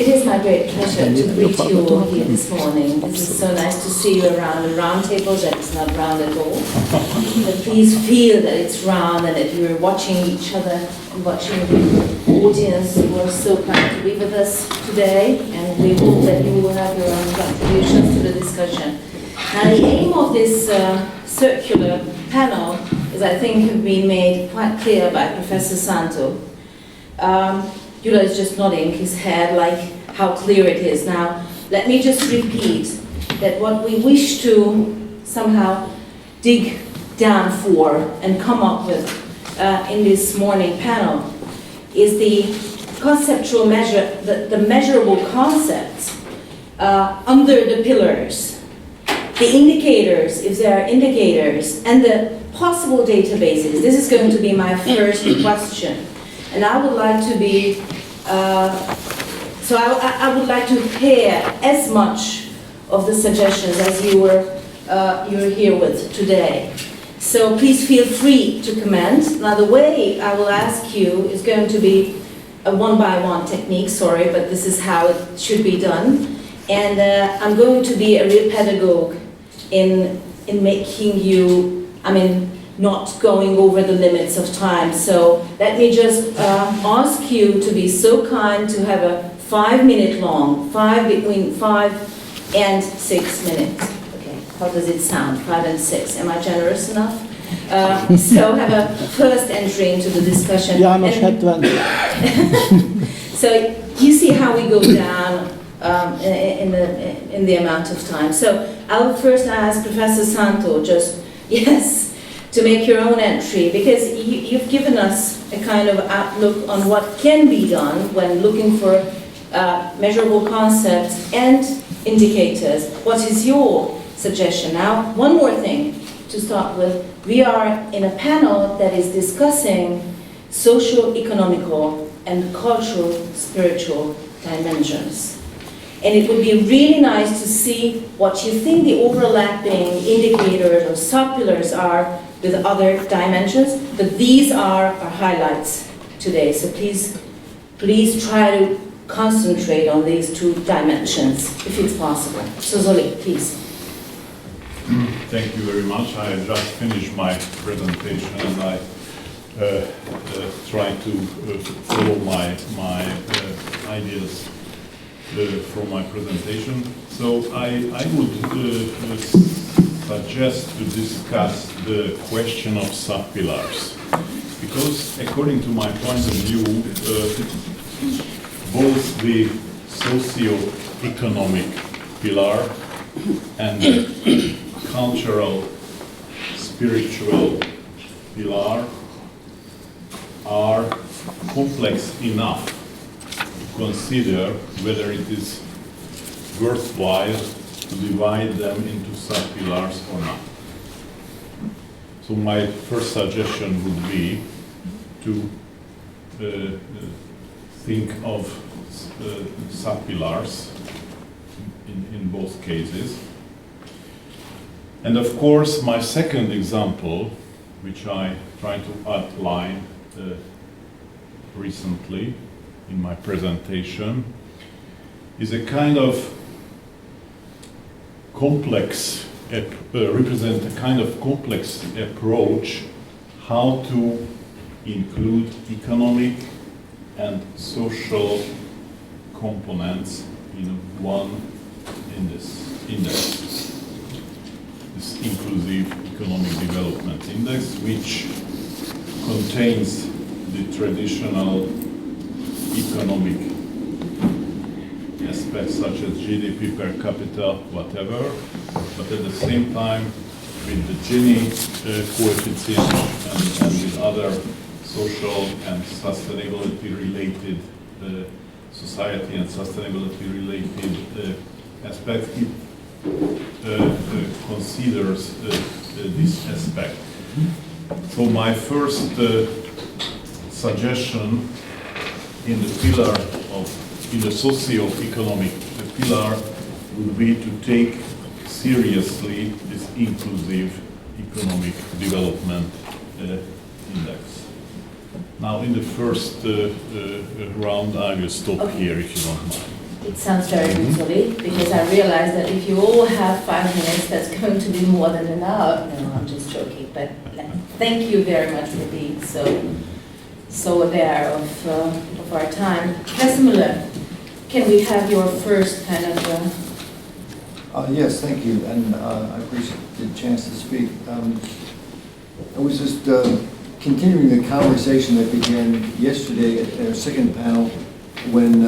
It is my great pleasure to greet you all here this morning. This is so nice to see you around a round table that is not round at all. But please feel that it's round and that you're watching each other and watching the audience who are so kind to be with us today. And we hope that you will have your own contributions to the discussion. Now, the aim of this circular panel is, I think, have been made quite clear by Professor Santo. Yula is just nodding his head like how clear it is. Now, let me just repeat that what we wish to somehow dig down for and come up with in this morning panel is the conceptual measure, the measurable concepts under the pillars, the indicators, if there are indicators, and the possible databases. This is going to be my first question. And I would like to be, I would like to hear as much of the suggestions as you're here with today. So please feel free to comment. Now the way I will ask you is going to be a one-by-one technique, sorry, but this is how it should be done. And I'm going to be a real pedagogue in making you, not going over the limits of time. So let me just ask you to be so kind to have a 5-minute long, between 5 and 6 minutes. Okay, how does it sound? 5 and 6. Am I generous enough? So have a first entry into the discussion. János 70. So you see how we go down in the amount of time. So I'll first ask Professor Santo to make your own entry, because you've given us a kind of outlook on what can be done when looking for measurable concepts and indicators. What is your suggestion? Now, one more thing to start with. We are in a panel that is discussing socio-economical and cultural, spiritual dimensions. And it would be really nice to see what you think the overlapping indicators or subpillars are with other dimensions, but these are our highlights today. So please try to concentrate on these two dimensions, if it's possible. So Zoli, please. Thank you very much. I just finished my presentation and I try to follow my ideas from my presentation. So I would suggest to discuss the question of subpillars, because according to my point of view, both the socio-economic pillar and the cultural, spiritual pillar are complex enough to consider whether it is worthwhile to divide them into subpillars or not. So my first suggestion would be to think of subpillars in both cases. And of course, my second example, which I tried to outline recently in my presentation, is a kind of complex, represent a kind of complex approach how to include economic and social components in one index. This inclusive economic development index, which contains the traditional economic aspects such as GDP per capita, whatever, but at the same time with the Gini coefficient and with other social and sustainability related society and sustainability related aspects, it considers this aspect. So my first suggestion in the socio-economic pillar would be to take seriously this inclusive economic development index. Now, in the first round, I will stop here if you don't mind. It sounds very good, Solly, because I realize that if you all have 5 minutes, that's going to be more than an hour. No, I'm just joking, but thank you very much for being so aware of our time. Professor Müller, can we have your first kind of... Yes, thank you, and I appreciate the chance to speak. I was just continuing the conversation that began yesterday at our second panel when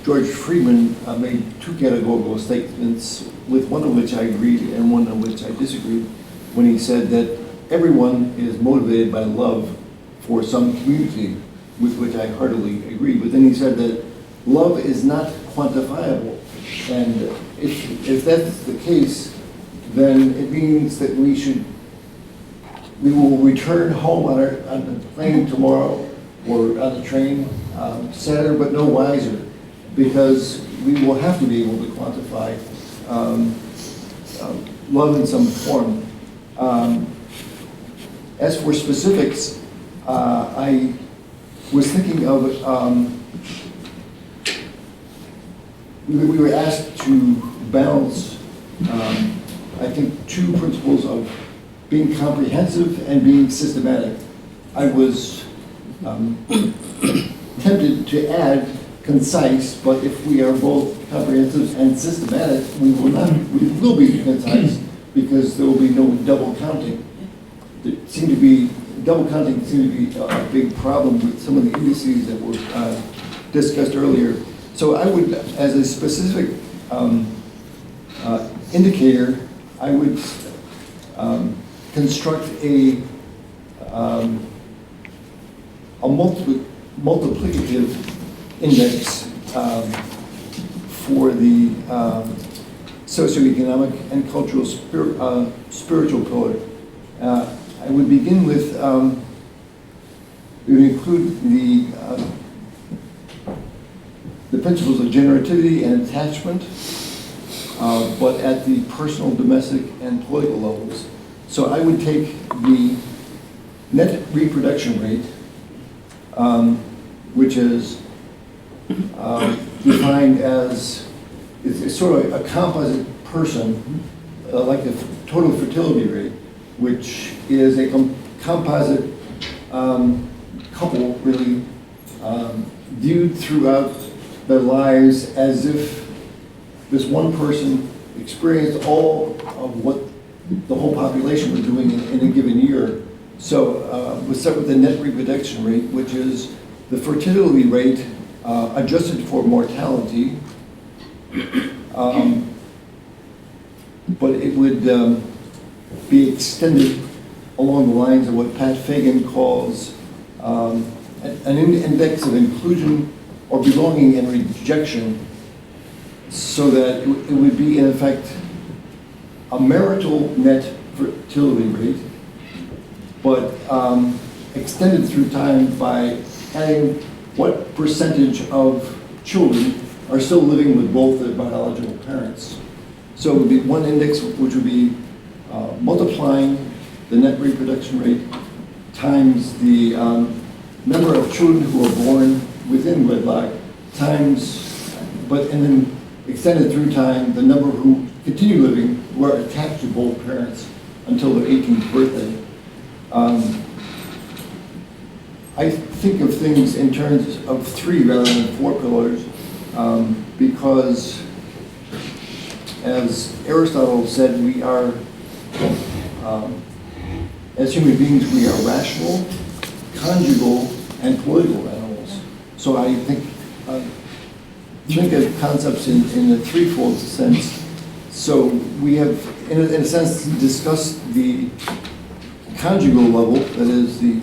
George Friedman made 2 categorical statements, with one of which I agreed and one of which I disagreed, when he said that everyone is motivated by love for some community, with which I heartily agree. But then he said that love is not quantifiable. And if that's the case, then it means that we will return home on the plane tomorrow or on the train, sadder but no wiser, because we will have to be able to quantify love in some form. As for specifics, I was thinking of we were asked to balance, I think, 2 principles of being comprehensive and being systematic. I was tempted to add concise, but if we are both comprehensive and systematic, we will be concise, because there will be no double counting. Double counting seemed to be a big problem with some of the indices that were discussed earlier. So I would, as a specific indicator, I would construct a multiplicative index for the socioeconomic and cultural spiritual pillar. I would begin with, we would include the principles of generativity and attachment, but at the personal, domestic, and political levels. So I would take the net reproduction rate, which is defined as, it's sort of a composite person, like the total fertility rate, which is a composite couple, really, viewed throughout their lives as if this one person experienced all of what the whole population was doing in a given year. So we start with the net reproduction rate, which is the fertility rate adjusted for mortality, but it would be extended along the lines of what Pat Fagan calls an index of inclusion or belonging and rejection, so that it would be, in effect, a marital net fertility rate, but extended through time by adding what percentage of children are still living with both their biological parents. So it would be one index, which would be multiplying the net reproduction rate times the number of children who are born within wedlock times, and then extended through time, the number who continue living, who are attached to both parents until their 18th birthday. I think of things in terms of 3 rather than 4 pillars, because, as Aristotle said, we are, as human beings, we are rational, conjugal, and political animals. So I think of concepts in a threefold sense. So we have, in a sense, discussed the conjugal level, that is the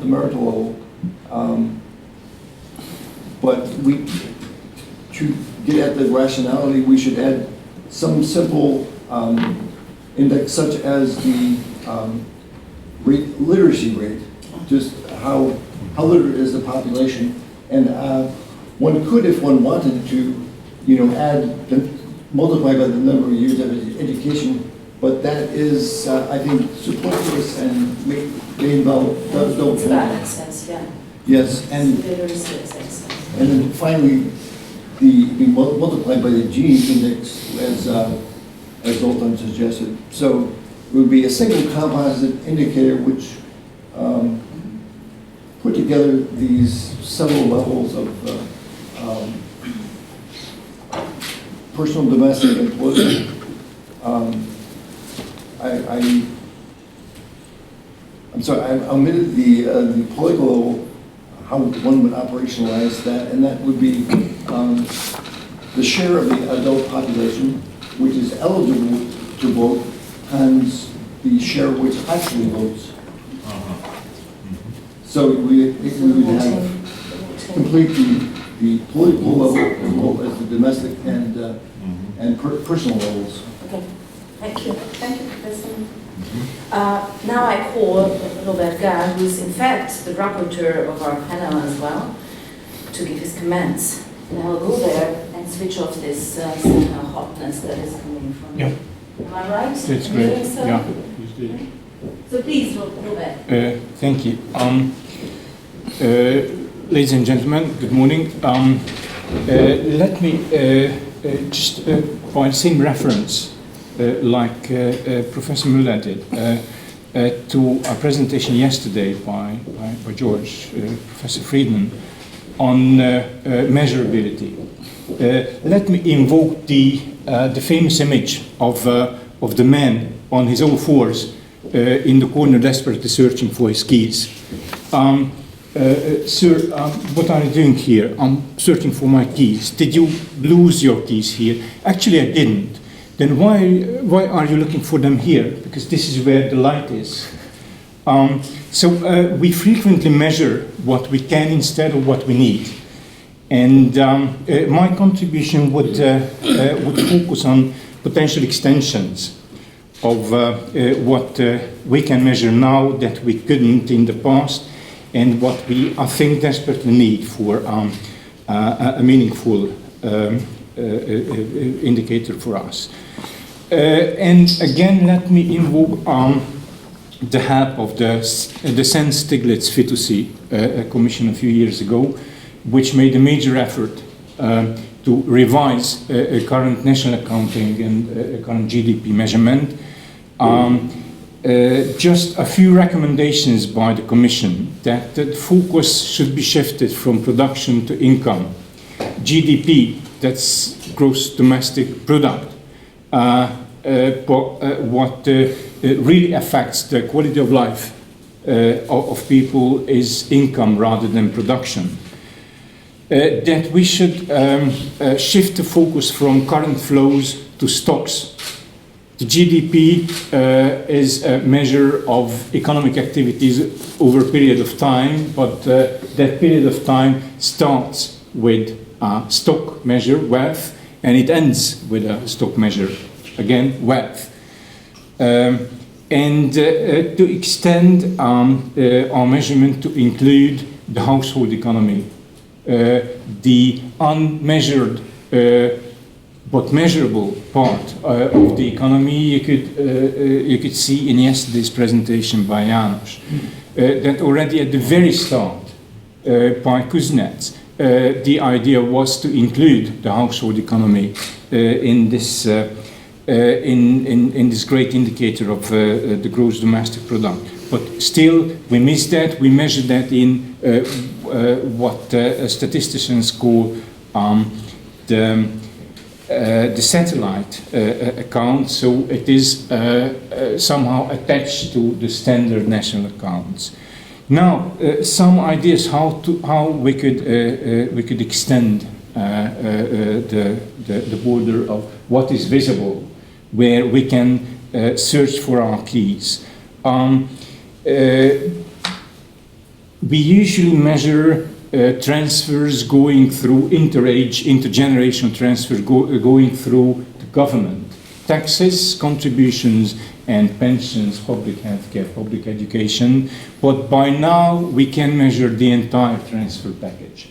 marital level, but to get at the rationality, we should add some simple index, such as the literacy rate, just how literate is the population, and one could, if one wanted to, multiply by the number of years of education, but that is, I think, superfluous and may involve double It's about access, yeah. Yes, and literacy is access. then finally, be multiplied by the Gini index as Zoltan suggested. So it would be a single composite indicator which put together these several levels of personal, domestic, and political. I'm sorry, I omitted the political level, how one would operationalize that, and that would be the share of the adult population which is eligible to vote times the share which actually votes. So we would have complete the political level as well as the domestic and personal levels. Okay, thank you, Professor. Now I call Robert Gall, who is in fact the rapporteur of our panel as well, to give his comments. And I will go there and switch off this hotness that is coming from you. Am I right? That's great. So? Yeah. So please, Robert. Thank you. Ladies and gentlemen, good morning. Let me just by the same reference, like Professor Müller did, to a presentation yesterday by George, Professor Friedman, on measurability. Let me invoke the famous image of the man on his own fours in the corner desperately searching for his keys. Sir, what are you doing here? I'm searching for my keys. Did you lose your keys here? Actually, I didn't. Then why are you looking for them here? Because this is where the light is. So we frequently measure what we can instead of what we need. And my contribution would focus on potential extensions of what we can measure now that we couldn't in the past, and what we, I think, desperately need for a meaningful indicator for us. And again, let me invoke the help of the Senn-Stiglitz-Fitoussi Commission a few years ago, which made a major effort to revise current national accounting and current GDP measurement. Just a few recommendations by the Commission that the focus should be shifted from production to income. GDP, that's gross domestic product, what really affects the quality of life of people is income rather than production. That we should shift the focus from current flows to stocks. The GDP is a measure of economic activities over a period of time, but that period of time starts with a stock measure, wealth, and it ends with a stock measure, again, wealth. And to extend our measurement to include the household economy, the unmeasured but measurable part of the economy. You could see in yesterday's presentation by Janos that already at the very start by Kuznets, the idea was to include the household economy in this this great indicator of the gross domestic product. But still, we miss that. We measure that in what statisticians call the satellite account, so it is somehow attached to the standard national accounts. Now, some ideas how we could extend the border of what is visible, where we can search for our keys. We usually measure transfers going through interage, intergenerational transfer going through the government. Taxes, contributions, and pensions, public healthcare, public education. But by now, we can measure the entire transfer package.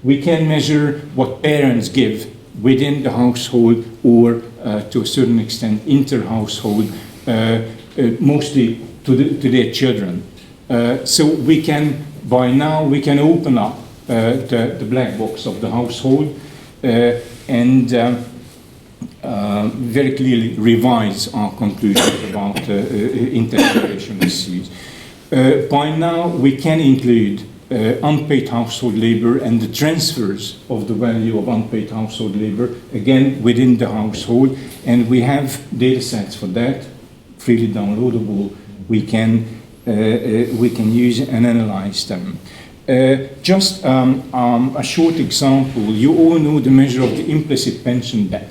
We can measure what parents give within the household or to a certain extent inter-household, mostly to their children. So we can, by now, we can open up the black box of the household and very clearly revise our conclusions about intergenerational issues. By now, we can include unpaid household labor and the transfers of the value of unpaid household labor, again, within the household, and we have data sets for that, freely downloadable. We can use and analyze them. Just a short example, you all know the measure of the implicit pension debt.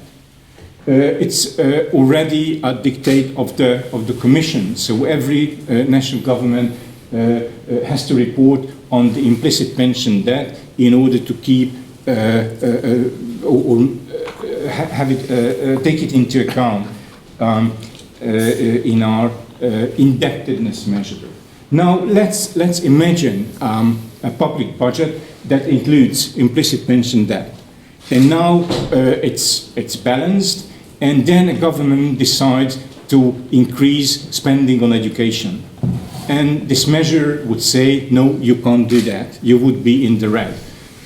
It's already a dictate of the Commission, so every national government has to report on the implicit pension debt in order to keep or have it take it into account in our indebtedness measure. Now let's imagine a public budget that includes implicit pension debt, and now it's balanced, and then a government decides to increase spending on education. And this measure would say, no, you can't do that. You would be in the red.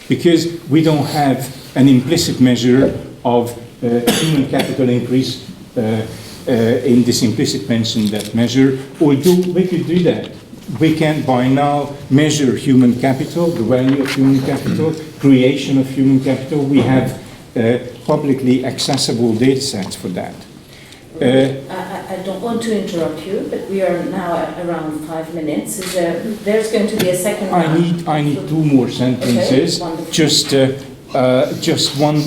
Because we don't have an implicit measure of human capital increase in this implicit pension debt measure. Although we could do that. We can by now measure human capital, the value of human capital, creation of human capital. We have publicly accessible data sets for that. I don't want to interrupt you, but we are now at around 5 minutes. There's going to be a second round. I need 2 more sentences. Okay, just one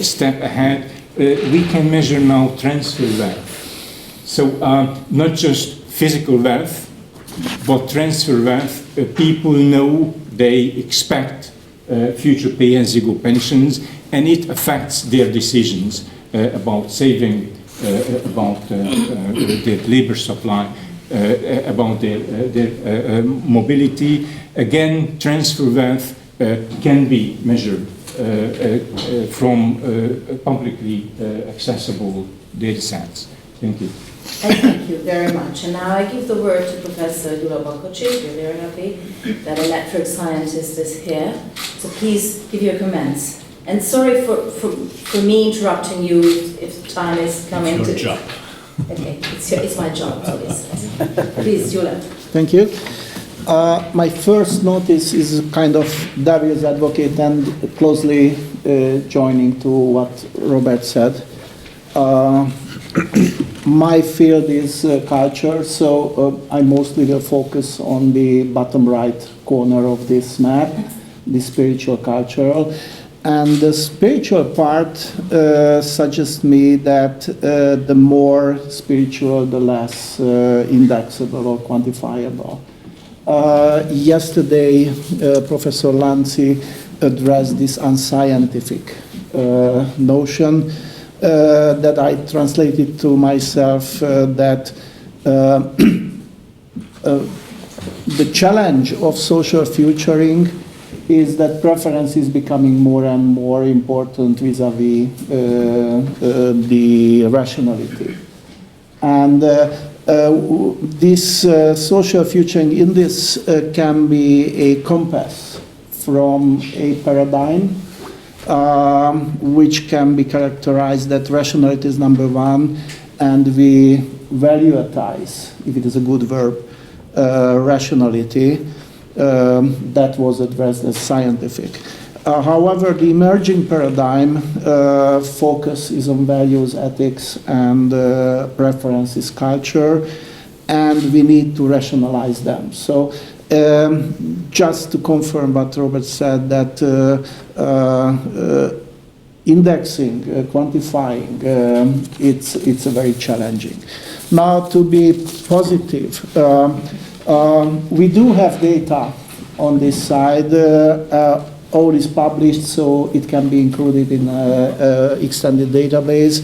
step ahead. We can measure now transfer wealth. So not just physical wealth, but transfer wealth. People know they expect future pay-as-you-go pensions, and it affects their decisions about saving, about their labor supply, about their mobility. Again, transfer wealth can be measured from publicly accessible data sets. Thank you. Thank you very much. And now I give the word to Professor Gyula Bakocsi. We're very happy that a network scientist is here. So please give your comments. And sorry for me interrupting you if time is coming it's to... your job. Okay, it's my job, so yes. Please, Gyula. Thank you. My first notice is a kind of devil's advocate and closely joining to what Robert said. My field is culture, so I mostly will focus on the bottom right corner of this map, the spiritual cultural. And the spiritual part suggests me that the more spiritual, the less indexable or quantifiable. Yesterday, Professor Lanzi addressed this unscientific notion that I translated to myself that the challenge of social futuring is that preference is becoming more and more important vis-a-vis the rationality. And this social futuring in this can be a compass from a paradigm which can be characterized that rationality is number one, and we valuatize, if it is a good verb, rationality. That was addressed as scientific. However, the emerging paradigm focus is on values, ethics, and preference is culture, and we need to rationalize them. So just to confirm what Robert said, that indexing, quantifying, it's very challenging. Now, to be positive, we do have data on this side. All is published, so it can be included in an extended database.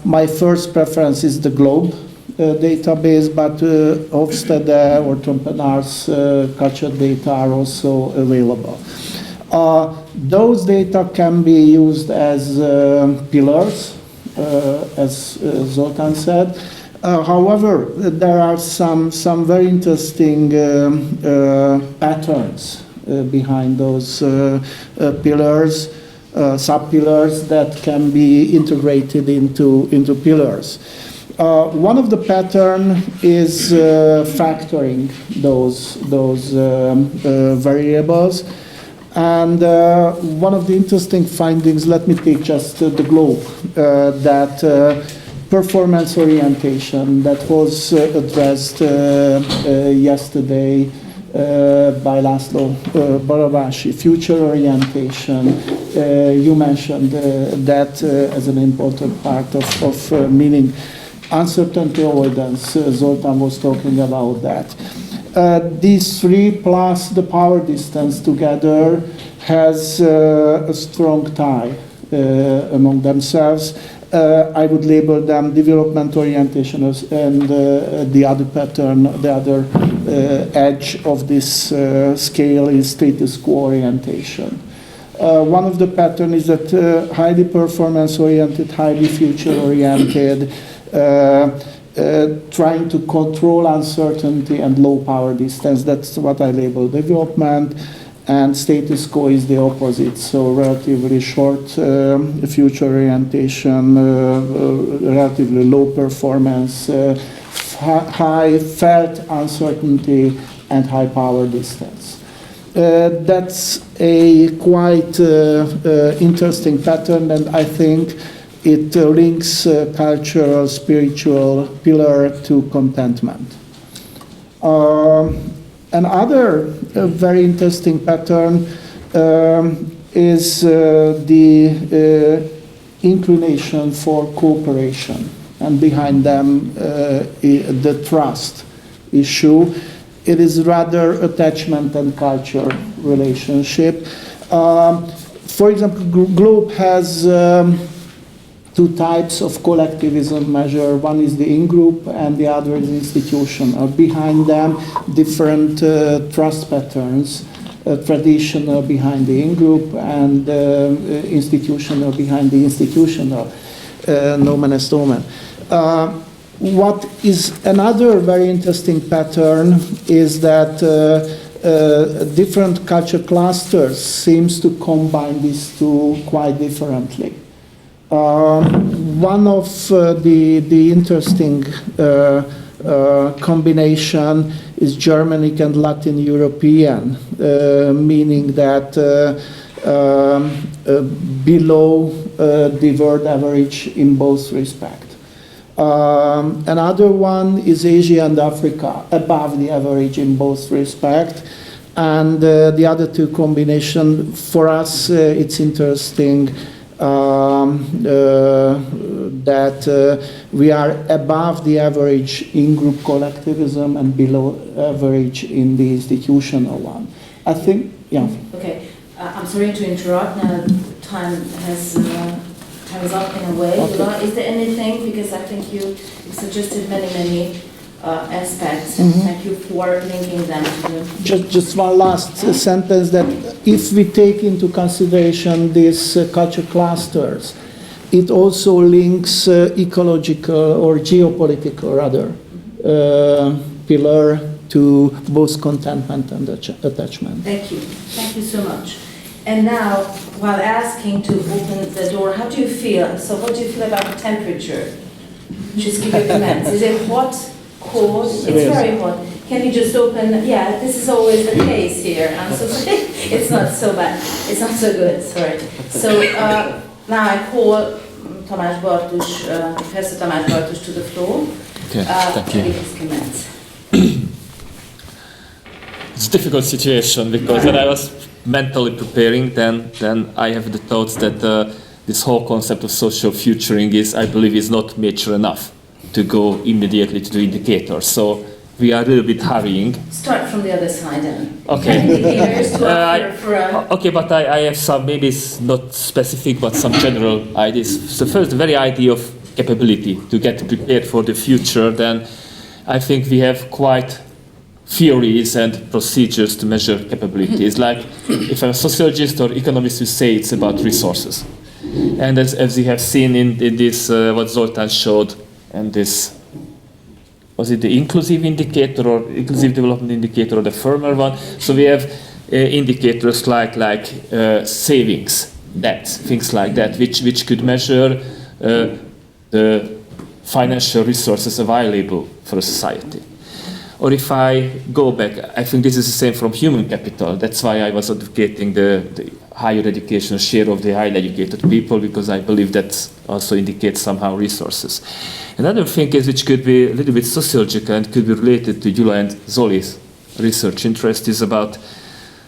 My first preference is the Globe database, but Hofstede or Trompenaars culture data are also available. Those data can be used as pillars, as Zoltán said. However, there are some very interesting patterns behind those pillars, sub-pillars that can be integrated into pillars. One of the pattern is factoring those variables. And one of the interesting findings, let me take just the globe, that performance orientation that was addressed yesterday by Laszlo Barabashi, future orientation. You mentioned that as an important part of meaning. Uncertainty avoidance, Zoltán was talking about that. These three plus the power distance together has a strong tie among themselves. I would label them development orientation and the other pattern, the other edge of this scale is status quo orientation. One of the patterns is that highly performance oriented, highly future oriented, trying to control uncertainty and low power distance. That's what I label development. And status quo is the opposite. So relatively short future orientation, relatively low performance, high felt uncertainty, and high power distance. That's a quite interesting pattern, and I think it links cultural, spiritual pillar to contentment. Another very interesting pattern is the inclination for cooperation, and behind them the trust issue. It is rather attachment and culture relationship. For example, Globe has two types of collectivism measure. One is the in-group and the other is institutional. Behind them, different trust patterns, traditional behind the in-group and institutional behind the institutional, nomen est omen. What is another very interesting pattern is that different culture clusters seems to combine these two quite differently. One of the interesting combination is Germanic and Latin European, meaning that below the world average in both respects. Another one is Asia and Africa, above the average in both respects. And the other two combination, for us, it's interesting that we are above the average in group collectivism and below average in the institutional one. I think, yeah. Okay, I'm sorry to interrupt. Now time is up in a way. Okay. Is there anything, because I think you suggested many aspects. Thank you for linking them to the... Just one last sentence, that if we take into consideration these culture clusters, it also links ecological or geopolitical rather pillar to both contentment and attachment. Thank you so much. And now, while asking to open the door, how do you feel? So what do you feel about the temperature? Just give your comments. Is it hot? Cold? It's very hot. Can you just open? Yeah, this is always the case here. I'm so sorry. It's not so bad. It's not so good. Sorry. So now I call Tamás Bartus, Professor Tamás Bartus to the floor. Okay, thank you. Give his comments. It's a difficult situation because when I was mentally preparing, then I have the thoughts that this whole concept of social futuring is, I believe, is not mature enough to go immediately to the indicators. So we are a little bit hurrying. Start from the other side then. Okay. Indicators to okay, but I have some, maybe it's not specific, but some general ideas. So first, the very idea of capability to get prepared for the future, then I think we have quite theories and procedures to measure capabilities. Like if I'm a sociologist or economist, you say it's about resources. And as we have seen in this, what Zoltán showed, and this, was it the inclusive indicator or inclusive development indicator or the former one? So we have indicators like savings, debt, things like that, which could measure the financial resources available for a society. Or if I go back, I think this is the same from human capital. That's why I was advocating the higher education share of the highly educated people, because I believe that also indicates somehow resources. Another thing is, which could be a little bit sociological and could be related to Gyula and Zoli's research interest, is about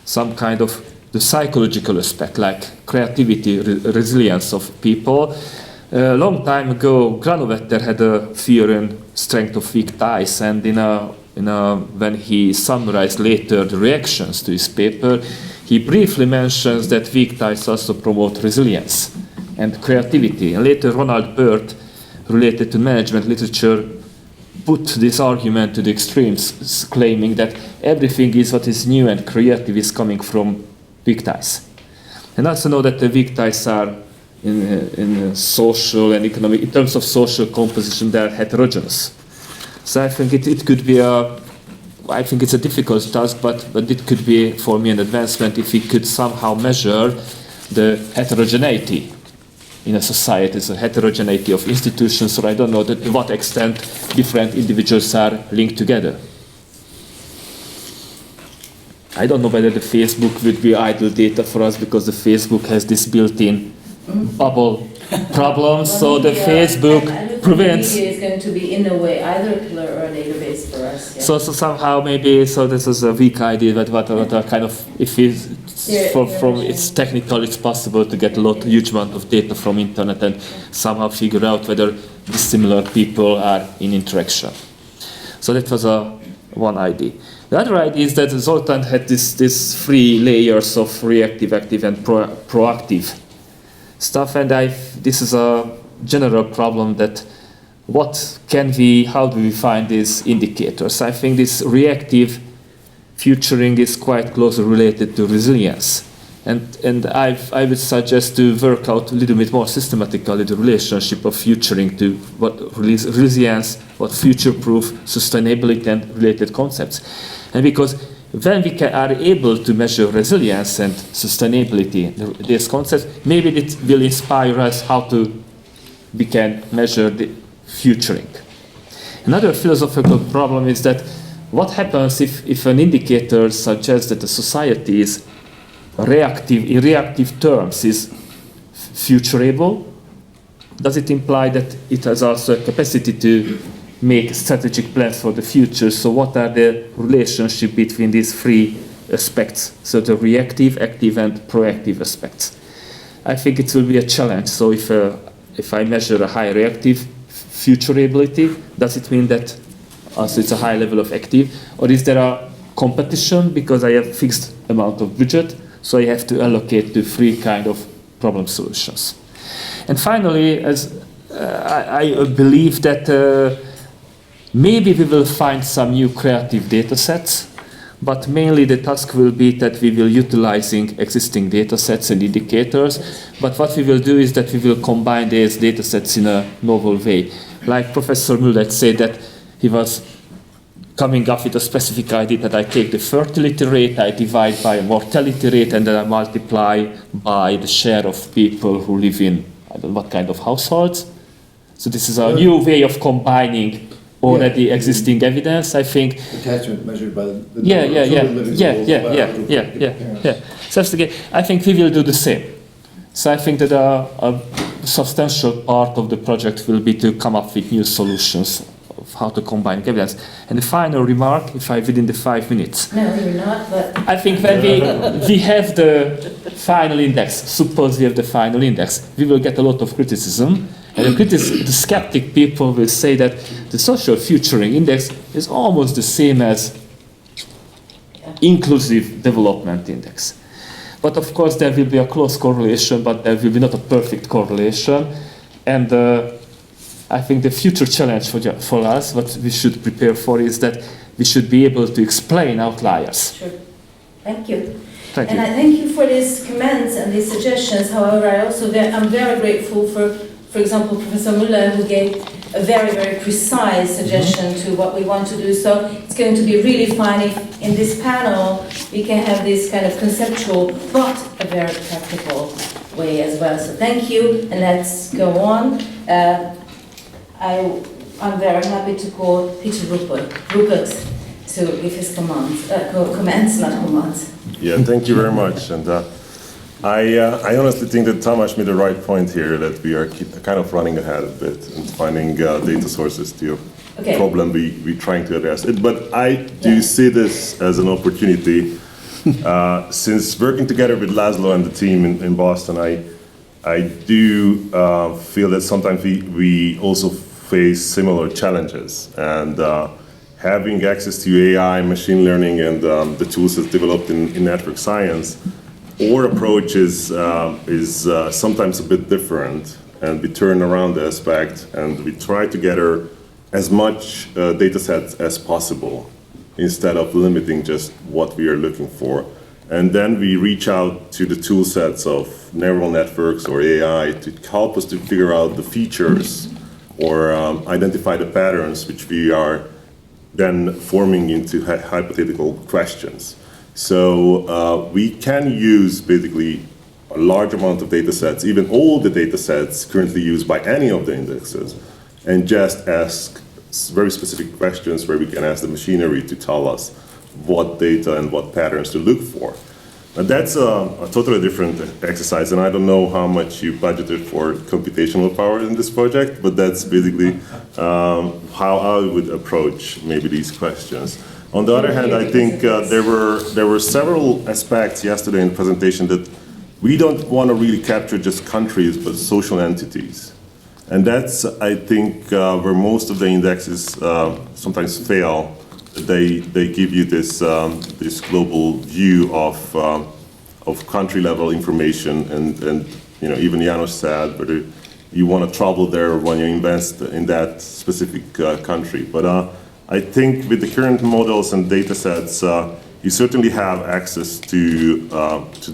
some kind of the psychological aspect, like creativity, resilience of people. A long time ago, Granovetter had a fear and strength of weak ties, and when he summarized later the reactions to his paper, he briefly mentions that weak ties also promote resilience and creativity. And later, Ronald Burt, related to management literature, put this argument to the extremes, claiming that everything is what is new and creative is coming from weak ties. And also know that the weak ties are in social and economic, in terms of social composition, they are heterogeneous. So I think it could be I think it's a difficult task, but it could be for me an advancement if we could somehow measure the heterogeneity in a society, the heterogeneity of institutions, or I don't know to what extent different individuals are linked together. I don't know whether the Facebook would be idle data for us, because the Facebook has this built-in bubble problem, so the Facebook prevents. Media is going to be in a way either a pillar or a database for us. Yeah. So somehow maybe this is a weak idea, but what kind of, if it's technical, it's possible to get huge amount of data from internet and somehow figure out whether dissimilar people are in interaction. So that was one idea. The other idea is that Zoltán had this 3 layers of reactive, active, and proactive stuff, and this is a general problem, that how do we find these indicators? I think this reactive futuring is quite closely related to resilience, and I would suggest to work out a little bit more systematically the relationship of futuring to what resilience, what future-proof, sustainability, and related concepts. And because when we are able to measure resilience and sustainability, these concepts, maybe it will inspire us how we can measure the futuring. Another philosophical problem is that what happens if an indicator suggests that a society is reactive, in reactive terms, is futurable? Does it imply that it has also a capacity to make strategic plans for the future? So what are the relationship between these 3 aspects? So the reactive, active, and proactive aspects. I think it will be a challenge. So if I measure a high reactive futurability, does it mean that also it's a high level of active? Or is there a competition because I have fixed amount of budget, so I have to allocate to 3 kind of problem solutions? And finally, as I believe that maybe we will find some new creative data sets, but mainly the task will be that we will utilizing existing data sets and indicators, but what we will do is that we will combine these data sets in a novel way. Like Professor Müller said that he was coming up with a specific idea that I take the fertility rate, I divide by mortality rate, and then I multiply by the share of people who live in, I don't know what kind of households. So this is a new way of combining already existing evidence, I think. Attachment measured by the So I think we will do the same. So I think that a substantial part of the project will be to come up with new solutions of how to combine evidence. And the final remark, if I within the 5 minutes. No, you're not, but... I think when we have the final index, suppose we have the final index, we will get a lot of criticism. And the skeptic people will say that the social futuring index is almost the same as inclusive development index. But of course there will be a close correlation, but there will be not a perfect correlation. And I think the future challenge for us, what we should prepare for, is that we should be able to explain outliers. Sure. Thank you. Thank you. And I thank you for these comments and these suggestions. However, I'm very grateful for example, Professor Müller, who gave a very, very precise suggestion to what we want to do. So it's going to be really fun if in this panel we can have this kind of conceptual but a very practical way as well. So thank you, and let's go on. I'm very happy to call Peter Rupert to give his comments, not commands. Yeah, thank you very much. And I honestly think that Tamás made the right point here, that we are kind of running ahead a bit and finding data sources to a problem we're trying to address. But I do see this as an opportunity. Since working together with Laszlo and the team in Boston, I do feel that sometimes we also face similar challenges. And having access to AI, machine learning, and the tools that's developed in network science, our approach is sometimes a bit different, and we turn around the aspect and we try to gather as much data sets as possible instead of limiting just what we are looking for. And then we reach out to the tool sets of neural networks or AI to help us to figure out the features or identify the patterns which we are then forming into hypothetical questions. So we can use basically a large amount of data sets, even all the data sets currently used by any of the indexes, and just ask very specific questions where we can ask the machinery to tell us what data and what patterns to look for. And that's a totally different exercise, and I don't know how much you budgeted for computational power in this project, but that's basically how I would approach maybe these questions. On the other hand, I think there were several aspects yesterday in the presentation that we don't want to really capture just countries, but social entities. And that's, I think, where most of the indexes sometimes fail. They give you this this global view of country level information, and you know, even Janos said whether you want to travel there when you invest in that specific country. But I think with the current models and data sets, you certainly have access to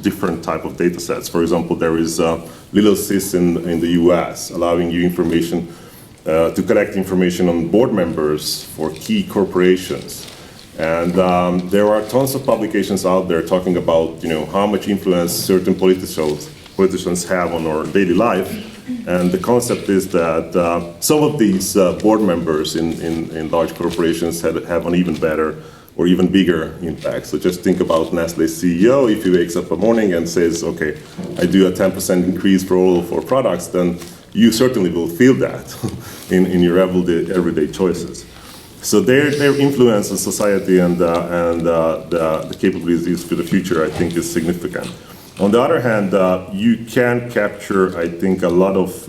different type of data sets. For example, there is LilSys in the US, allowing you information to collect information on board members for key corporations. And there are tons of publications out there talking about, you know, how much influence certain politicians have on our daily life. And the concept is that some of these board members in large corporations have an even better or even bigger impact. So just think about Nestle's CEO. If he wakes up in the morning and says, okay, I do a 10% increase for all of our products, then you certainly will feel that in your everyday choices. So their influence on society and the capabilities for the future, I think, is significant. On the other hand, you can capture, I think, a lot of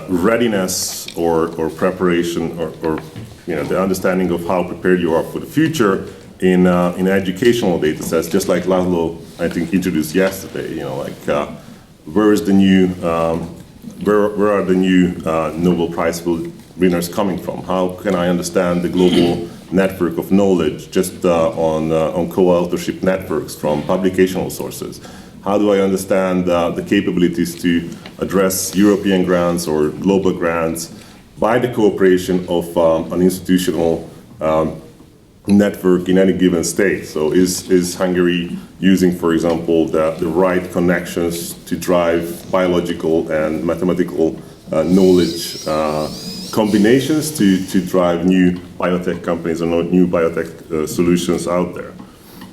readiness or preparation or you know, the understanding of how prepared you are for the future in educational data sets, just like Laszlo, I think, introduced yesterday. You know, like where is the new where are the new Nobel Prize winners coming from? How can I understand the global network of knowledge just on co-authorship networks from publicational sources? How do I understand the capabilities to address European grants or global grants by the cooperation of an institutional network in any given state? So is Hungary using, for example, the right connections to drive biological and mathematical knowledge combinations to drive new biotech companies or new biotech solutions out there?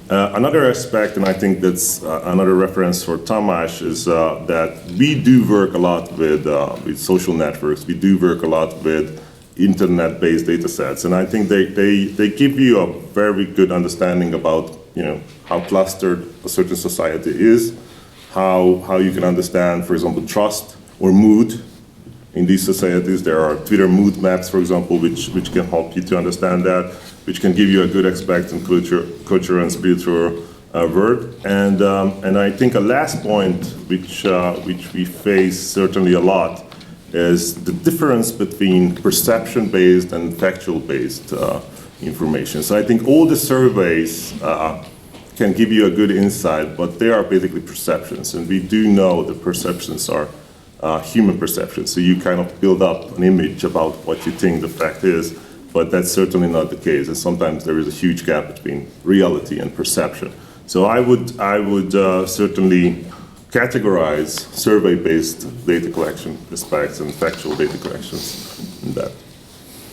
Another aspect, and I think that's another reference for Tamás, is that we do work a lot with social networks. We do work a lot with internet-based data sets, and I think they give you a very good understanding about, you know, how clustered a certain society is, how you can understand, for example, trust or mood in these societies. There are Twitter mood maps, for example, which can help you to understand that, which can give you a good aspect in culture and spiritual world. And I think a last point, which we face certainly a lot, is the difference between perception-based and factual-based information. So I think all the surveys can give you a good insight, but they are basically perceptions, and we do know the perceptions are human perception. So you kind of build up an image about what you think the fact is, but that's certainly not the case. And sometimes there is a huge gap between reality and perception. So I would certainly categorize survey-based data collection aspects and factual data collections in that.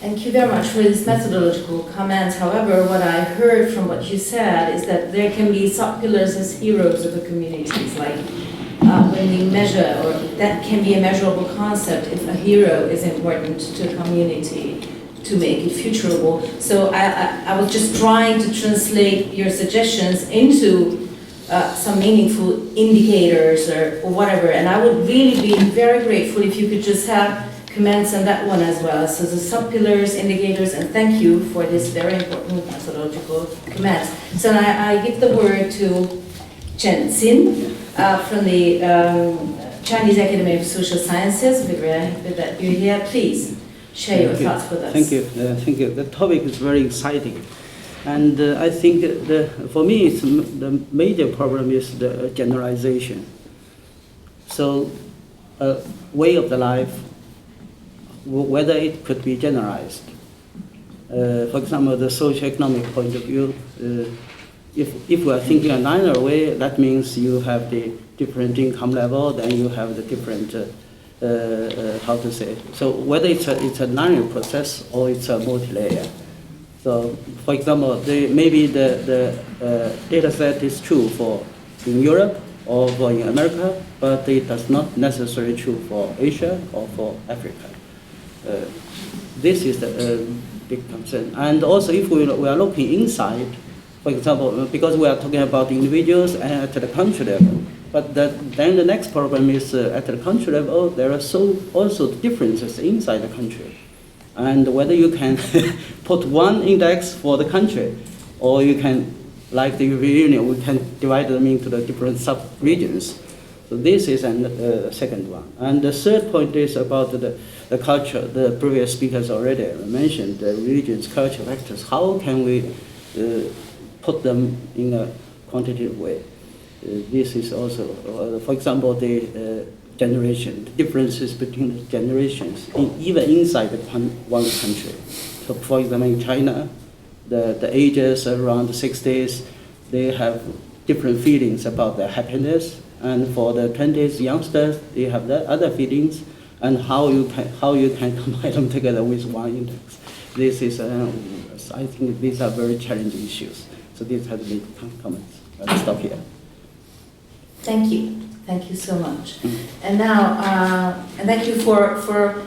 Thank you very much for these methodological comments. However, what I heard from what you said is that there can be sub-pillars as heroes of the communities, like when we measure, or that can be a measurable concept if a hero is important to a community to make it futurable. So I was just trying to translate your suggestions into some meaningful indicators or whatever, and I would really be very grateful if you could just have comments on that one as well. So the sub-pillars, indicators, and thank you for this very important methodological comments. So I give the word to Chen Xin from the Chinese Academy of Social Sciences. We're very happy that you're here. Please share your thoughts with us. Thank you. Thank you. The topic is very exciting. And I think for me, the major problem is the generalization. So way of the life, whether it could be generalized. For example, the socio-economic point of view, if we are thinking a linear way, that means you have the different income level, then you have the different, how to say, so whether it's a linear process or it's a multi-layer. So, for example, maybe the data set is true for in Europe or for in America, but it does not necessarily true for Asia or for Africa. This is the big concern. And also, if we are looking inside, for example, because we are talking about individuals and at the country level, but then the next problem is at the country level, there are also differences inside the country. And whether you can put one index for the country, or you can, like the European Union, we can divide them into the different sub-regions. So this is the second one. And the third point is about the culture. The previous speakers already mentioned the religions, culture factors. How can we put them in a quantitative way? This is also, for example, the generation, the differences between the generations, even inside one country. So for example, in China, the ages around the 60s, they have different feelings about their happiness. And for the 20s youngsters, they have the other feelings, and how you can combine them together with one index. This is, I think these are very challenging issues. So these have been comments. I'll stop here. Thank you. Thank you so much. And now, and thank you for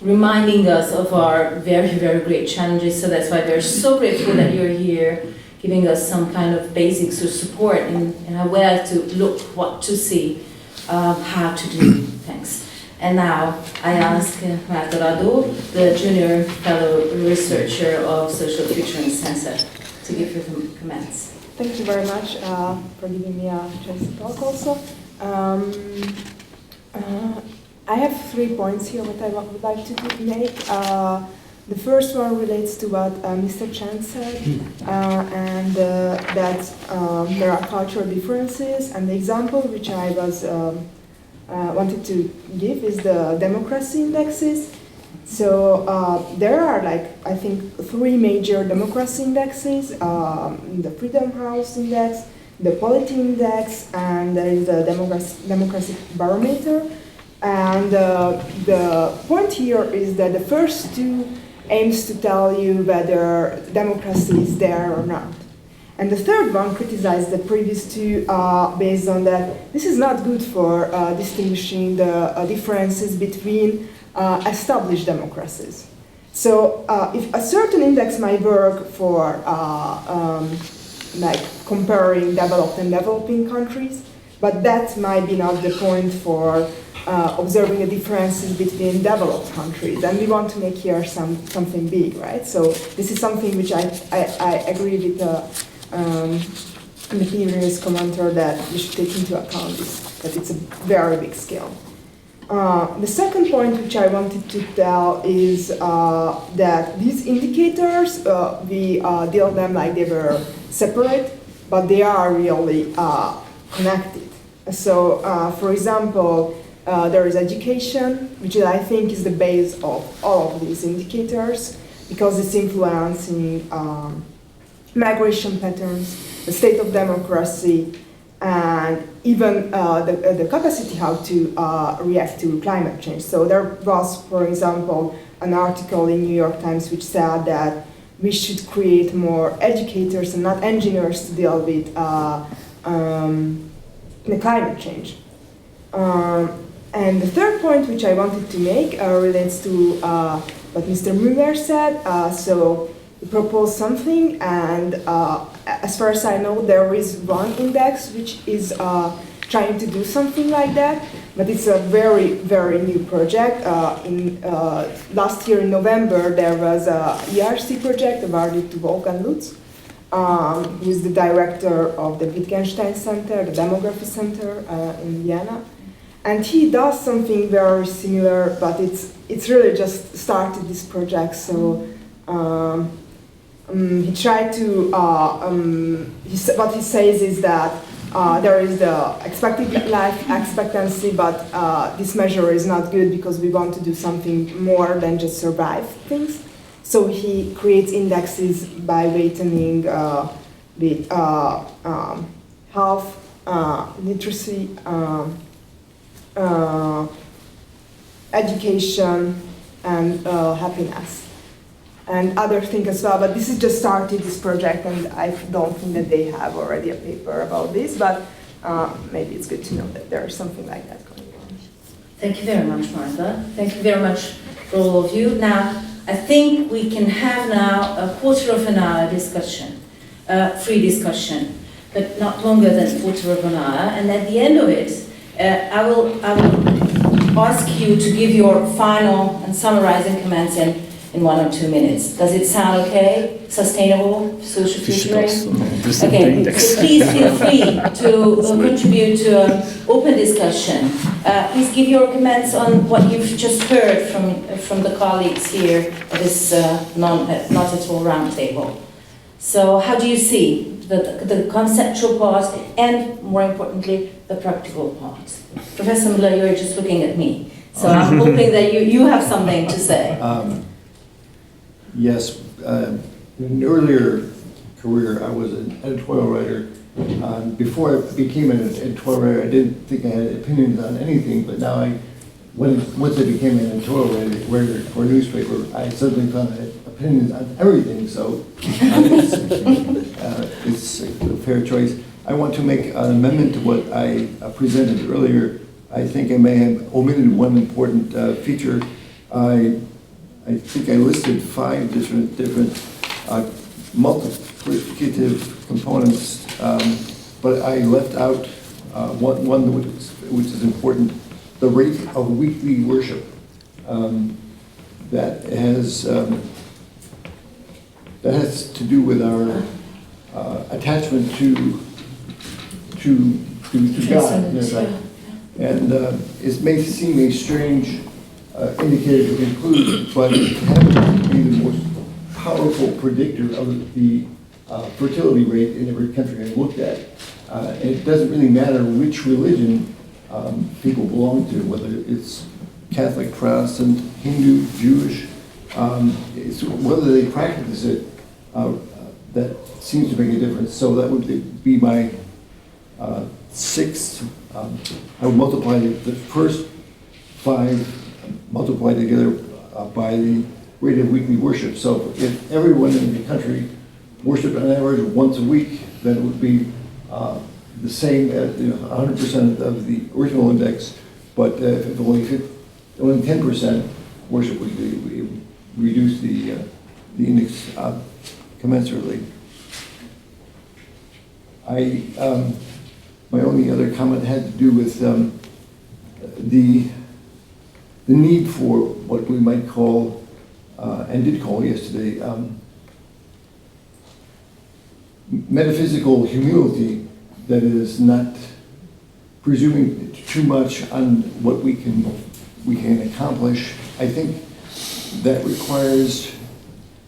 reminding us of our very, very great challenges. So that's why we're so grateful that you're here, giving us some kind of basics or support in where to look, what to see, how to do. Thanks. And now I ask Márton Radó, the Junior Fellow Researcher of Social Futuring Center, to give your comments. Thank you very much for giving me a chance to talk also. I have 3 points here what I would like to make. The first one relates to what Mr. Chen said, and that there are cultural differences. And the example which I was wanted to give is the democracy indexes. So there are, like, I think 3 major democracy indexes: the Freedom House Index, the Polity Index, and there is the Democracy Barometer. And the point here is that the first 2 aims to tell you whether democracy is there or not. And the third one criticized the previous 2 based on that this is not good for distinguishing the differences between established democracies. So if a certain index might work for like comparing developed and developing countries, but that might be not the point for observing the differences between developed countries, and we want to make here something big, right? So this is something which I agree with the previous commenter that we should take into account that it's a very big scale. The second point which I wanted to tell is that these indicators, we deal them like they were separate, but they are really connected. So, for example, There is education, which I think is the base of all of these indicators, because it's influencing migration patterns, the state of democracy, and even the capacity how to react to climate change. So there was, for example, an article in New York Times which said that we should create more educators and not engineers to deal with the climate change. And the third point which I wanted to make relates to what Mr. Müller said. So he proposed something, and as far as I know, there is one index which is trying to do something like that, but it's a very, very new project. Last year in November, there was a ERC project awarded to Wolfgang Lutz, who is the director of the Wittgenstein Center, the Demography Center in Vienna. And he does something very similar, but it's really just started this project. So he tried to, what he says is that there is the expected life expectancy, but this measure is not good because we want to do something more than just survive things. So he creates indexes by weighting with health, literacy, education, and happiness, and other things as well. But this is just started, this project, and I don't think that they have already a paper about this, but maybe it's good to know that there is something like that going on. Thank you very much, Martha. Thank you very much for all of you. Now, I think we can have now a quarter of an hour discussion, free discussion, but not longer than a quarter of an hour. And at the end of it, I will ask you to give your final and summarizing comments in 1 or 2 minutes. Does it sound okay? Sustainable, social futuring? Okay, so please feel free to contribute to an open discussion. Please give your comments on what you've just heard from the colleagues here at this not at all roundtable. So how do you see the conceptual part and, more importantly, the practical part? Professor Müller, you're just looking at me. So I'm hoping that you have something to say. Yes, in an earlier career, I was an editorial writer. Before I became an editorial writer, I didn't think I had opinions on anything, but now once I became an editorial writer for a newspaper, I suddenly found I had opinions on everything, so it's a fair choice. I want to make an amendment to what I presented earlier. I think I may have omitted one important feature. I think I listed 5 different multiplicative components, but I left out one which is important: the rate of weekly worship. That has to do with our attachment to God. And it may seem a strange indicator to conclude, but it happens to be the most powerful predictor of the fertility rate in every country I looked at. And it doesn't really matter which religion people belong to, whether it's Catholic, Protestant, Hindu, Jewish, it's whether they practice it that seems to make a difference. So that would be my 6. I would multiply the first 5 multiplied together by the rate of weekly worship. So if everyone in the country worshiped on average once a week, then it would be the same as 100% of the original index. But if only 10% worship weekly, we would reduce the index commensurately. My only other comment had to do with the need for what we might call, and did call yesterday, metaphysical humility, that is not presuming too much on what we can accomplish. I think that requires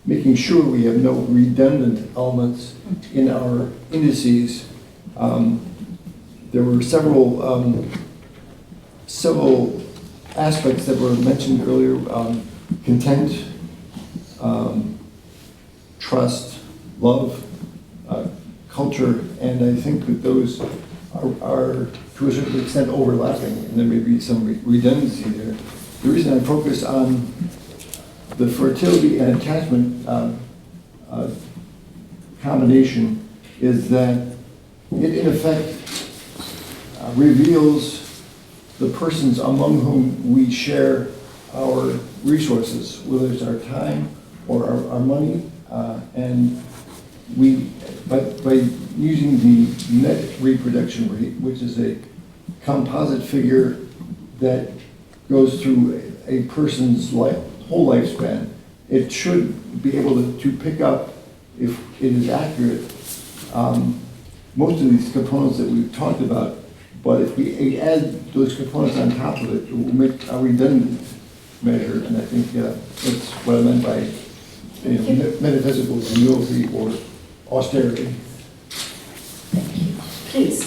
making sure we have no redundant elements in our indices. There were several several aspects that were mentioned earlier, content, trust, love, culture, and I think that those are to a certain extent overlapping, and there may be some redundancy there. The reason I focus on the fertility and attachment combination is that it in effect reveals the persons among whom we share our resources, whether it's our time or our money, and we, by using the net reproduction rate, which is a composite figure that goes through a person's whole lifespan, it should be able to pick up, if it is accurate, most of these components that we've talked about. But if we add those components on top of it, it will make a redundant measure, and I think that's what I meant by metaphysical humility or austerity. Thank you. Please.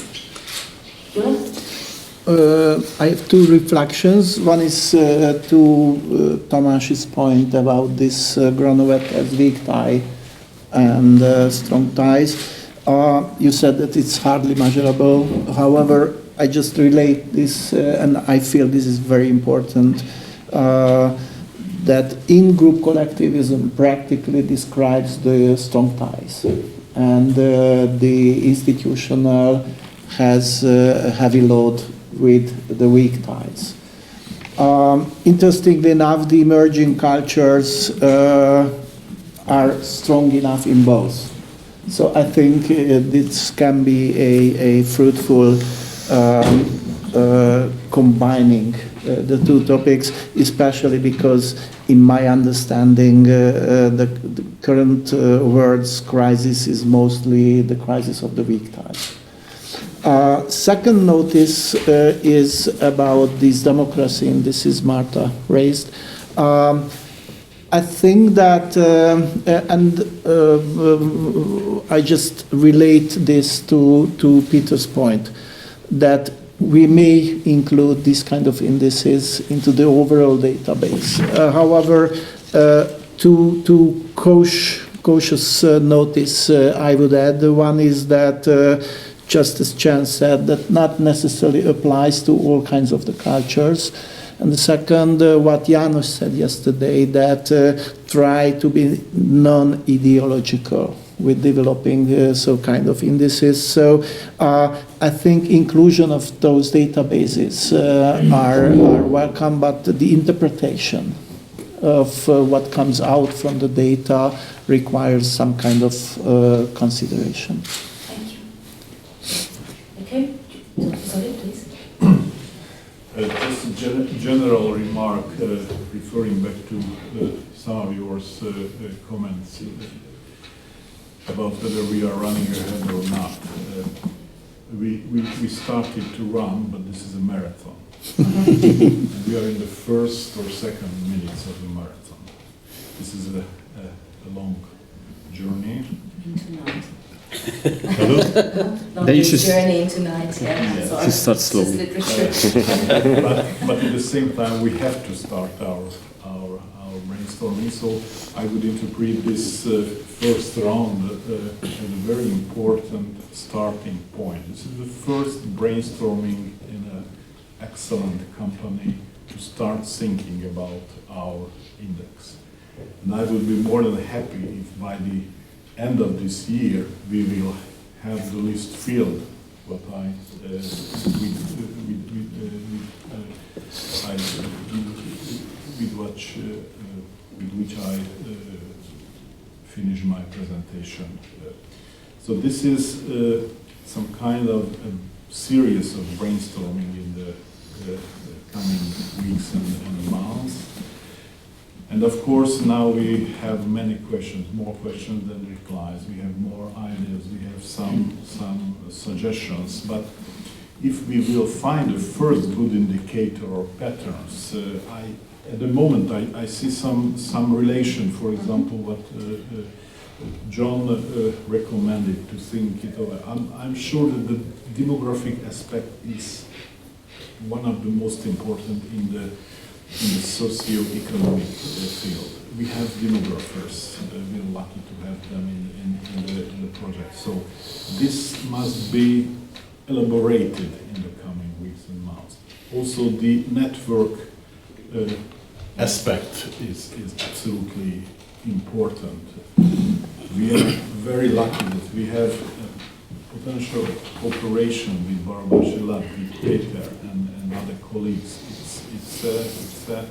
Well, I have two reflections. One is to Tamás's point about this Granovet as weak tie and strong ties. You said that it's hardly measurable. However, I just relate this, and I feel this is very important, that in-group collectivism practically describes the strong ties, and the institutional has a heavy load with the weak ties. Interestingly enough, the emerging cultures are strong enough in both. So I think this can be a fruitful combining the two topics, especially because in my understanding the current world's crisis is mostly the crisis of the weak ties. Second notice is about this democracy, and this is Marta raised. I think that, I just relate this to Peter's point, that we may include this kind of indices into the overall database. However, to cautious notice, I would add, one is that, just as Chan said, that not necessarily applies to all kinds of the cultures. And the second, what János said yesterday, that try to be non-ideological with developing so kind of indices. So I think inclusion of those databases are welcome, but the interpretation of what comes out from the data requires some kind of consideration. thank you. Okay, sorry, please. Just a general remark, referring back to some of your comments about whether we are running ahead or not. We started to run, but this is a marathon. And we are in the first or second minutes of the marathon. This is a long journey. Tonight. Then you should journey tonight, yeah. So you start slowly. But at the same time, we have to start our brainstorming. So I would interpret this first round as a very important starting point. This is the first brainstorming in an excellent company to start thinking about our index. And I would be more than happy if by the end of this year we will have the list filled. With which I finish my presentation. So this is some kind of a series of brainstorming in the coming weeks and months. And of course, now we have many questions, more questions than replies. We have more ideas, we have some suggestions. But if we will find a first good indicator or patterns, at the moment I see some relation. For example, what John recommended to think it over. I'm sure that the demographic aspect is one of the most important in the socio-economic field. We have demographers. We're lucky to have them in the project. So this must be elaborated in the coming weeks and months. Also, the network aspect is absolutely important. We are very lucky that we have potential cooperation with Barbara Lab, with Peter and other colleagues. It's a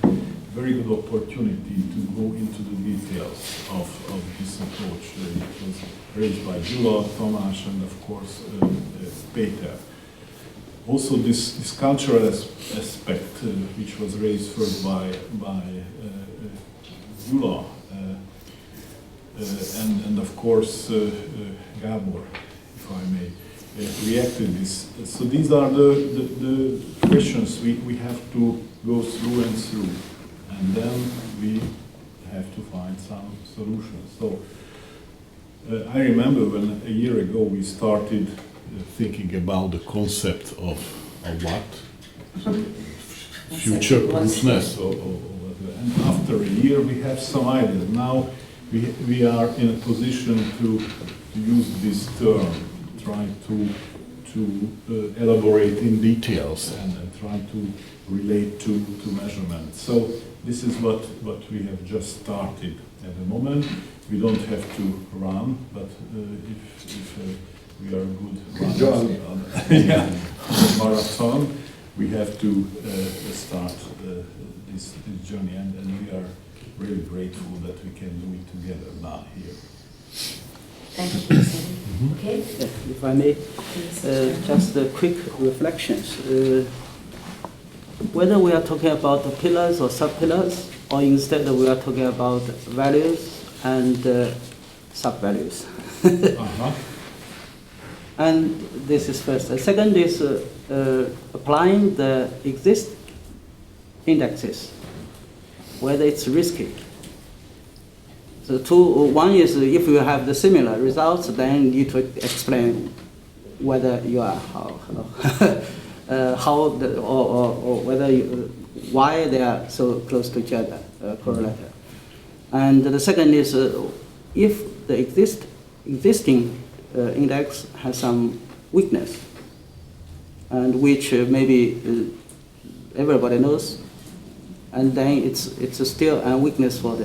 very good opportunity to go into the details of this approach. It was raised by Gyula, Tamás, and of course Peter. Also, this cultural aspect, which was raised first by Gyula, and of course Gábor, if I may, reacted this. So these are the questions we have to go through and through, and then we have to find some solutions. So I remember when a year ago we started thinking about the concept of what? Future-proofness, and after a year we have some ideas. Now we are in a position to use this term, try to elaborate in details and try to relate to measurements. So this is what we have just started at the moment. We don't have to run, but if we are good runners on marathon, we have to start this journey, and we are really grateful that we can do it together now here. Thank you. Okay. If I may, just quick reflections. Whether we are talking about the pillars or sub-pillars, or instead we are talking about values and sub-values. And this is first. The second is applying the exist indexes, whether it's risky. So one is if you have the similar results, then you need to explain whether you are or whether why they are so close to each other, correlated. And the second is if the existing index has some weakness, and which maybe everybody knows, and then it's still a weakness for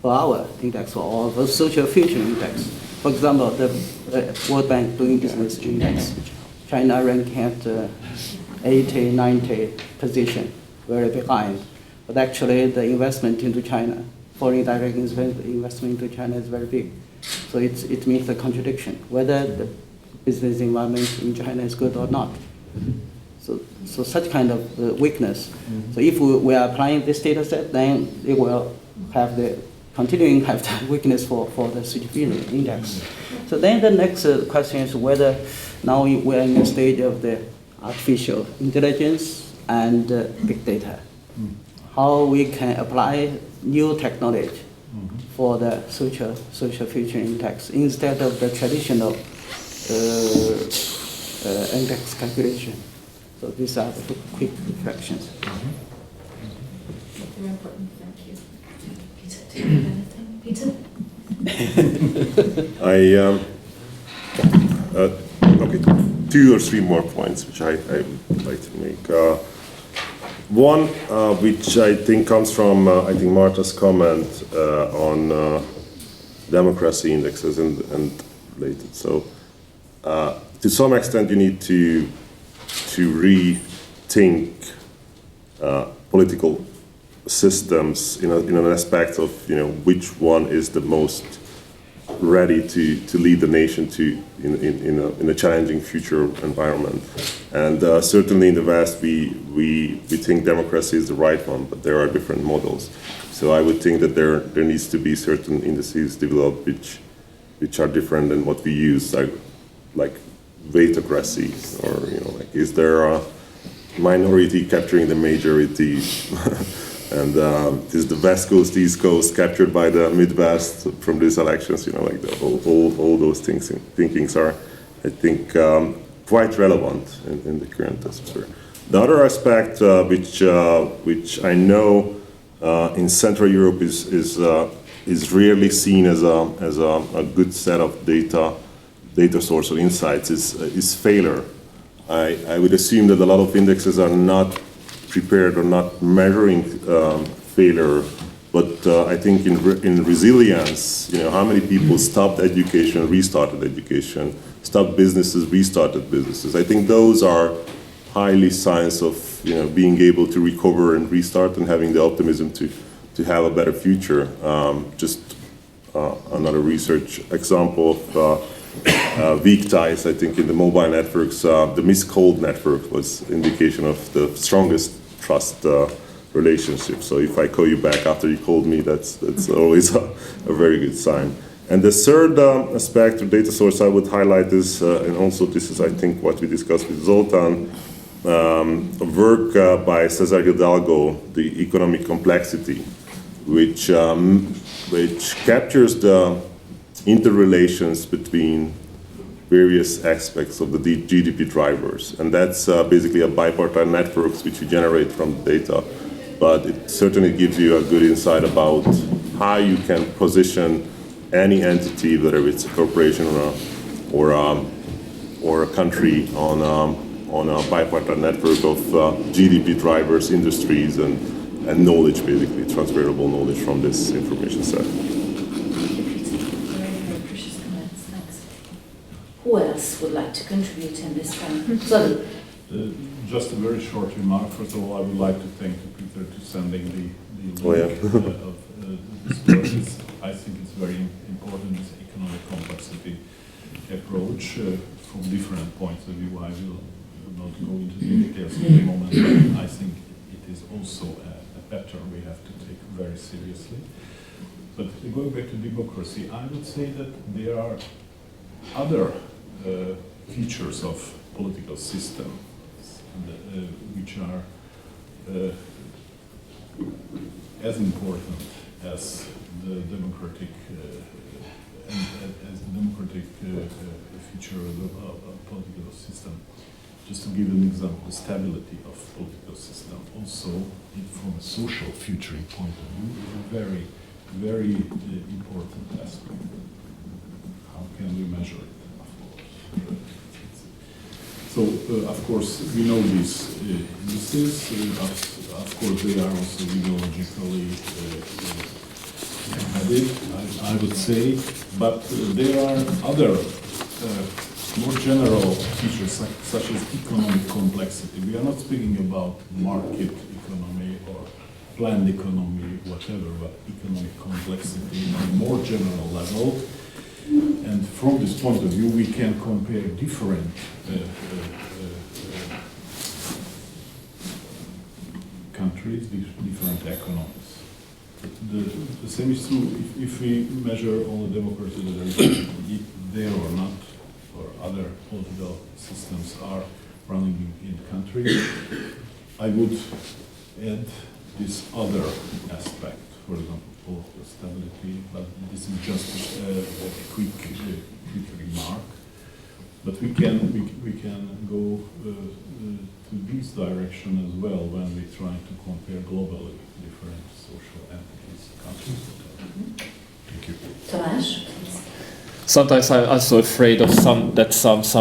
our index or the social future index. For example, the World Bank Doing Business Index, China ranking at 80, 90 position, very behind. But actually the investment into China, foreign direct investment into China is very big. So it means a contradiction, whether the business environment in China is good or not. So such kind of weakness. So if we are applying this data set, then it will have continuing have the weakness for the superior index. So then the next question is whether now we are in the stage of the artificial intelligence and big data. How we can apply new technology for the social future index instead of the traditional index calculation. So these are the quick reflections. Very important, thank you. Peter, do you have anything? Peter? Okay, 2 or 3 more points which I would like to make. One, which I think comes from I think Marta's comment on democracy indexes and related. So to some extent, you need to rethink political systems in an aspect of which one is the most ready to lead the nation in a challenging future environment. And certainly in the West we think democracy is the right one, but there are different models. So I would think that there needs to be certain indices developed which are different than what we use, like weightocracy, or like is there a minority capturing the majority? And is the West Coast, East Coast captured by the Midwest from these elections? Like all those thinkings are, I think, quite relevant in the current atmosphere. The other aspect, which I know in Central Europe is rarely seen as a good set of data source or insights, is failure. I would assume that a lot of indexes are not prepared or not measuring failure, but I think in resilience, how many people stopped education, restarted education, stopped businesses, restarted businesses. I think those are highly signs of being able to recover and restart and having the optimism to have a better future. Just another research example of weak ties, I think, in the mobile networks. The missed call network was indication of the strongest trust relationship. So if I call you back after you called me, that's always a very good sign. And the third aspect of data source I would highlight is, and also this is, I think, what we discussed with Zoltan, a work by Cesar Hidalgo, The Economic Complexity, which captures the interrelations between various aspects of the GDP drivers. And that's basically a bipartite networks which we generate from the data. But it certainly gives you a good insight about how you can position any entity, whether it's a corporation or a country, on a bipartite network of GDP drivers, industries, and knowledge, basically, transferable knowledge from this information set. Very precious comments, thanks. Who else would like to contribute in this one? Sorry. Just a very short remark. First of all, I would like to thank Peter for sending the link of this process. I think it's very important, this economic complexity approach from different points of view. I will not go into the details at the moment, but I think it is also a pattern we have to take very seriously. But going back to democracy, I would say that there are other features of political system which are as important as the democratic feature of the political system. Just to give an example, the stability of political system, also from a social futuring point of view, is a very, very important aspect. How can we measure it, of course? So, of course, we know these indices. Of course, they are also ideologically embedded, I would say, but there are other more general features such as economic complexity. We are not speaking about market economy or planned economy, whatever, but economic complexity on a more general level. And from this point of view, we can compare different countries, different economies. The same is true if we measure all the democracy that are there or not, or other political systems are running in the country. I would add this other aspect, for example, political stability, but this is just a quick remark. But we can go to this direction as well when we try to compare globally different social entities, countries, whatever. Thank you. Tamás? Sometimes I'm also afraid of some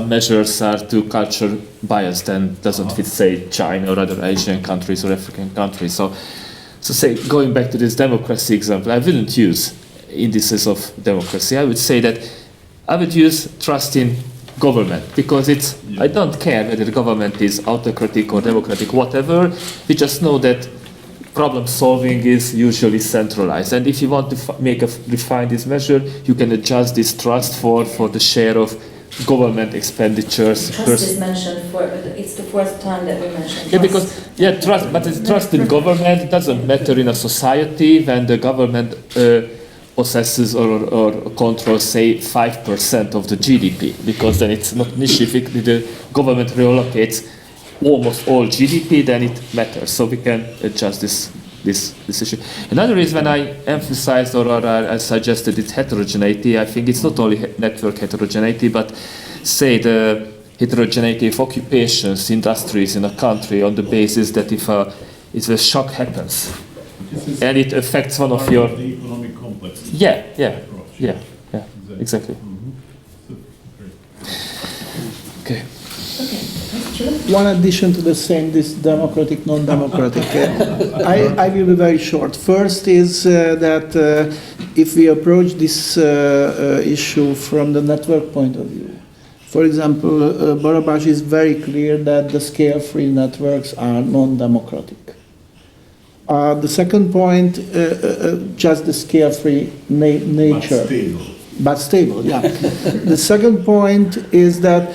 measures are too culture biased and doesn't fit, say, China or other Asian countries or African countries. So say, going back to this democracy example, I wouldn't use indices of democracy. I would say that I would use trust in government, because I don't care whether the government is autocratic or democratic, whatever. We just know that problem solving is usually centralized, and if you want to refine this measure, you can adjust this trust for the share of government expenditures. Trust is mentioned it's the fourth time that we mentioned trust. Trust, but it's trust in government doesn't matter in a society when the government possesses or controls, say, 5% of the GDP, because then it's not an issue. If the government reallocates almost all GDP, then it matters. So we can adjust this issue. Another is when I emphasized or I suggested its heterogeneity, I think it's not only network heterogeneity, but say the heterogeneity of occupations, industries in a country on the basis that if a shock happens and it affects one of your... The economic complexity. Yeah, approach. exactly. Okay. One addition to the same, this democratic, non-democratic. I will be very short. First is that if we approach this issue from the network point of view, for example, Budapest is very clear that the scale-free networks are non-democratic. The second point, just the scale-free nature. But stable, yeah. The second point is that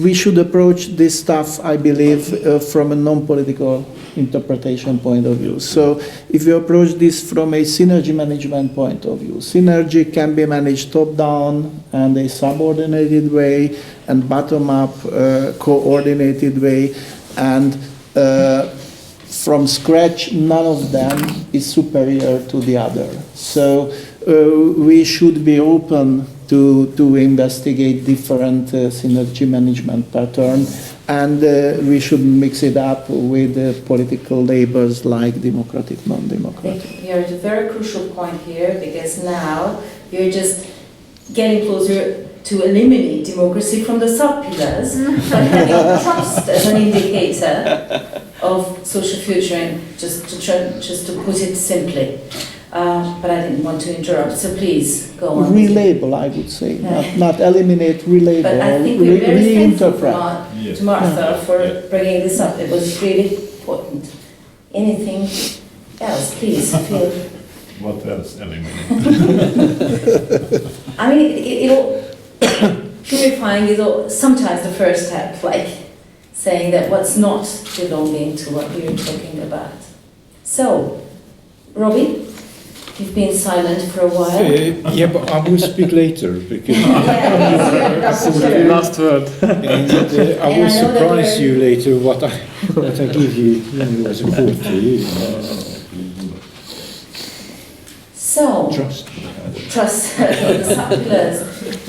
we should approach this stuff, I believe, from a non-political interpretation point of view. So if you approach this from a synergy management point of view, synergy can be managed top-down and a subordinated way and bottom-up coordinated way, and from scratch, none of them is superior to the other. So we should be open to investigate different synergy management patterns, and we should mix it up with political labels like democratic, non-democratic. I think you're at a very crucial point here, because now you're just getting closer to eliminate democracy from the sub-pillars, but having trust as an indicator of social futuring, just to put it simply. But I didn't want to interrupt, so please go on. Relabel, I would say, not eliminate, relabel, but I think we're very thankful reinterpret. to Martha for bringing this up. It was really important. Anything else, please feel. What else eliminate? I mean, purifying is sometimes the first step, like saying that what's not belonging to what we're talking about. So, Robbie? You've been silent for a while. Yeah, but I will speak later because Last word. and I will surprise you later what I give you as a report to you. So, trust the sub-pillars.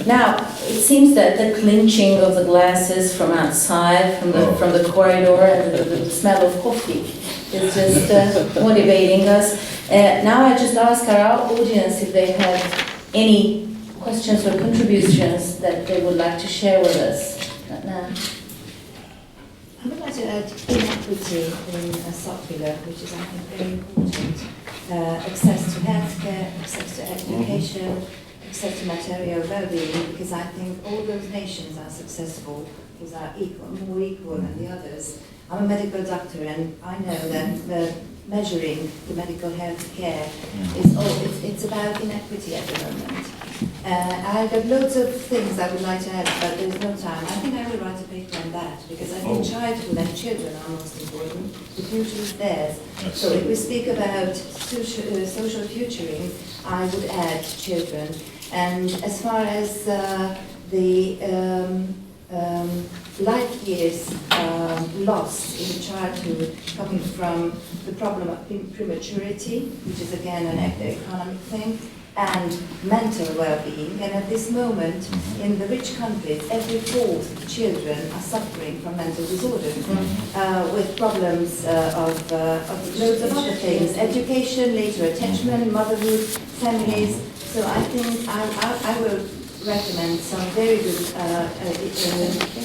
Now, it seems that the clinching of the glasses from outside, from the corridor, and the smell of coffee is just motivating us. Now I just ask our audience if they have any questions or contributions that they would like to share with us. I would like to add inequity in a sub-pillar, which is, I think, very important. Access to healthcare, access to education, access to material well-being, because I think all those nations are successful because are more equal than the others. I'm a medical doctor, and I know that measuring the medical health care is it's about inequity at the moment. I've got loads of things I would like to add, but there's no time. I think I will write a paper on that, because I think childhood and children are most important. The future is theirs. So if we speak about social futuring, I would add children. And as far as the life years lost in childhood coming from the problem of prematurity, which is again an economic thing, and mental well-being. And at this moment, in the rich countries, every fourth children are suffering from mental disorders, with problems of loads of other things, education, later attachment, motherhood, families. So I think I will recommend some very good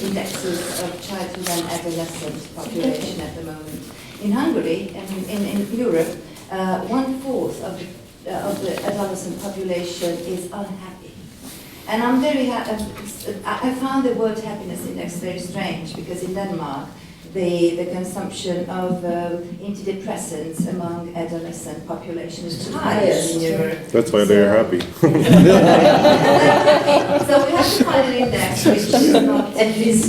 indexes of childhood and adolescent population at the moment. In Hungary and in Europe, 1/4 of the adolescent population is unhappy. And I'm very happy. I found the World Happiness Index very strange, because in Denmark, the consumption of antidepressants among adolescent population is highest in Europe. That's why they're happy. So we have to find an index which is not at least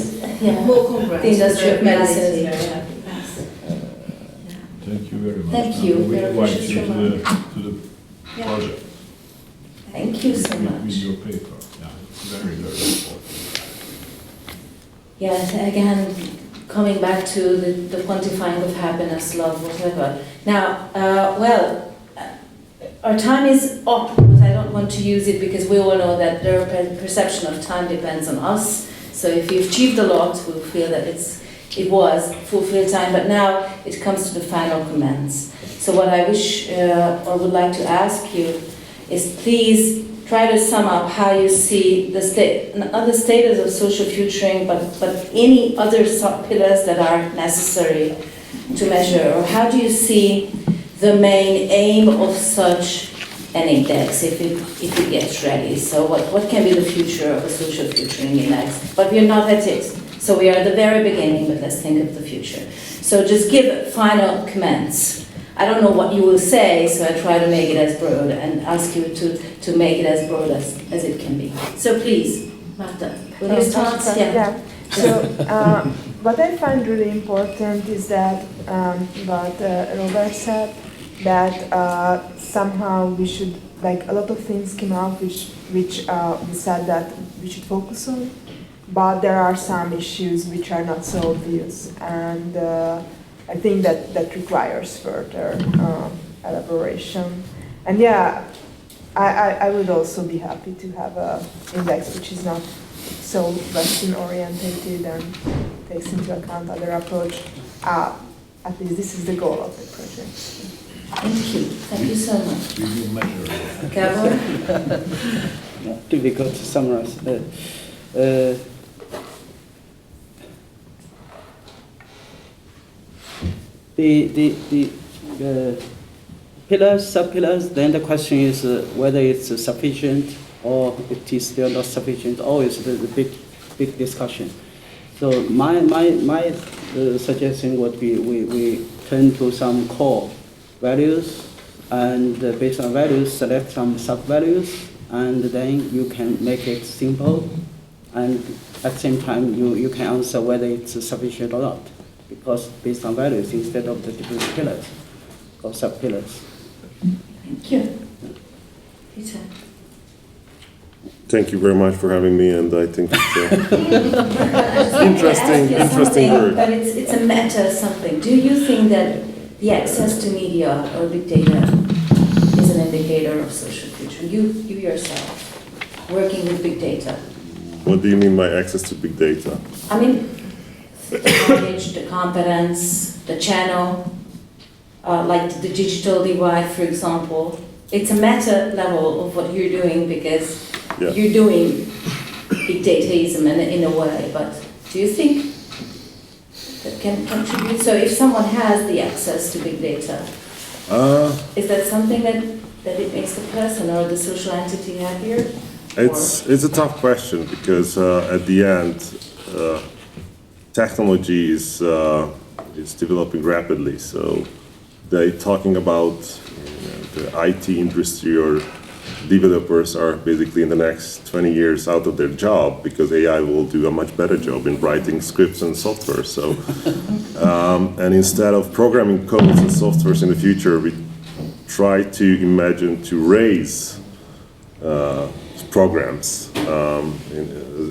more congruent. The industry of medicine is very happy. Thank you very much. Thank you. We Very invite precious you to remark. the project. Thank you so With much. your paper. Yeah, it's very, very important. Yeah, again, coming back to the quantifying of happiness, love, whatever. Now, our time is up, but I don't want to use it because we all know that their perception of time depends on us. So if you've achieved a lot, we'll feel that it was fulfilled time, but now it comes to the final comments. So what I wish or would like to ask you is please try to sum up how you see the not the status of social futuring, but any other sub-pillars that are necessary to measure, or how do you see the main aim of such an index if it gets ready? So what can be the future of a social futuring index? But we're not at it. So we are at the very beginning, but let's think of the future. So just give final comments. I don't know what you will say, so I try to make it as broad and ask you to make it as broad as it can be. So please, Marta, will you start? Yeah. So what I find really important is that what Robert said, that somehow we should, like a lot of things came out which we said that we should focus on, but there are some issues which are not so obvious, and I think that requires further elaboration. And yeah, I would also be happy to have an index which is not so Western orientated and takes into account other approach. At least this is the goal of the project. Thank you. Thank you so much. We will measure. Gabor? Difficult to summarize. The pillars, sub-pillars, then the question is whether it's sufficient or it is still not sufficient. Always the big discussion. So my suggestion would be we turn to some core values, and based on values select some sub-values, and then you can make it simple, and at the same time you can answer whether it's sufficient or not, because based on values instead of the different pillars or sub-pillars. Thank you. Peter. Thank you very much for having me, and I think it's interesting work. But it's a meta something. Do you think that the access to media or big data is an indicator of social future? You yourself, working with big data. What do you mean by access to big data? I mean, the knowledge, the competence, the channel, like the digital divide, for example. It's a meta level of what you're doing, because you're doing big dataism in a way, but do you think that can contribute? So if someone has the access to big data, is that something that it makes the person or the social entity happier? It's a tough question, because at the end, technology is developing rapidly. So they're talking about the IT industry or developers are basically in the next 20 years out of their job, because AI will do a much better job in writing scripts and software. So, and instead of programming codes and softwares in the future, we try to imagine to raise programs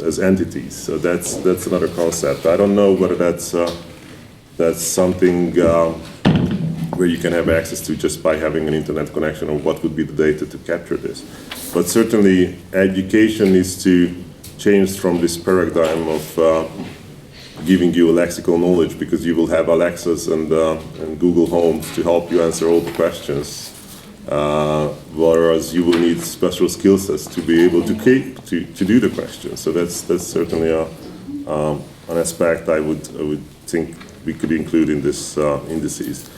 as entities. So that's another concept. I don't know whether that's something where you can have access to just by having an internet connection, or what would be the data to capture this. But certainly education needs to change from this paradigm of giving you a lexical knowledge, because you will have Alexas and Google Homes to help you answer all the questions, whereas you will need special skill sets to be able to do the questions. So that's certainly an aspect I would think we could include in this indices.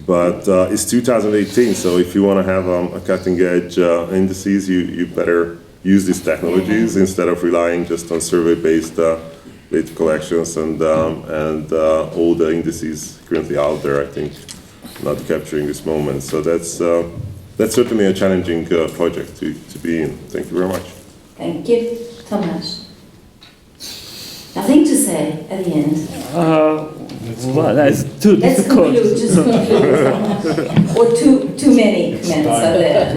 But it's 2018, so if you want to have a cutting-edge indices, you better use these technologies instead of relying just on survey-based data collections and all the indices currently out there, I think, not capturing this moment. So that's certainly a challenging project to be in. Thank you very much. Thank you. Thomas. Nothing to say at the end. Well, that's too difficult. Just conclude. Or too many comments are there.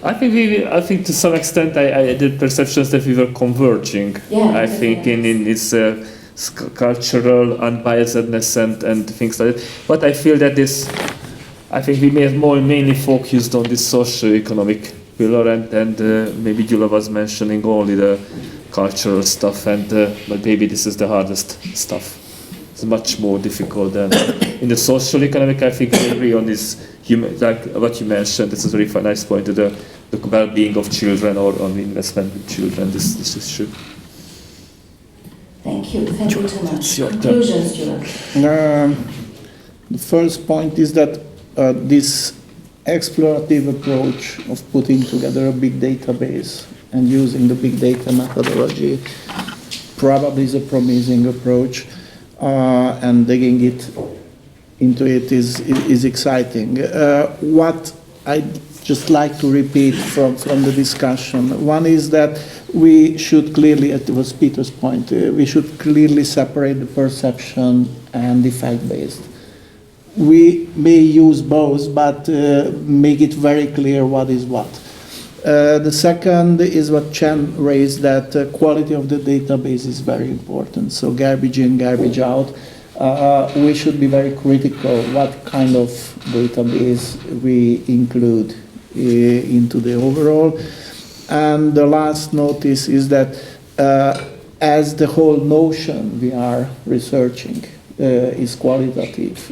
I think to some extent I did perceptions that we were converging. Yeah, I think in its cultural unbiasedness and things like that. But I feel that I think we may have mainly focused on this socio-economic pillar, and maybe Gyula was mentioning only the cultural stuff, and but maybe this is the hardest stuff. It's much more difficult than in the socio-economic. I think we agree on this, like what you mentioned. This is a very nice point to the well-being of children or on the investment in children. This is true. Thank you too much. Conclusions, Julian. The first point is that this explorative approach of putting together a big database and using the big data methodology probably is a promising approach, and digging into it is exciting. What I just like to repeat from the discussion, one is that we should clearly, it was Peter's point, we should clearly separate the perception and the fact-based. We may use both, but make it very clear what is what. The second is what Chen raised, that quality of the database is very important. So garbage in, garbage out. We should be very critical what kind of database we include into the overall. And the last notice is that as the whole notion we are researching is qualitative,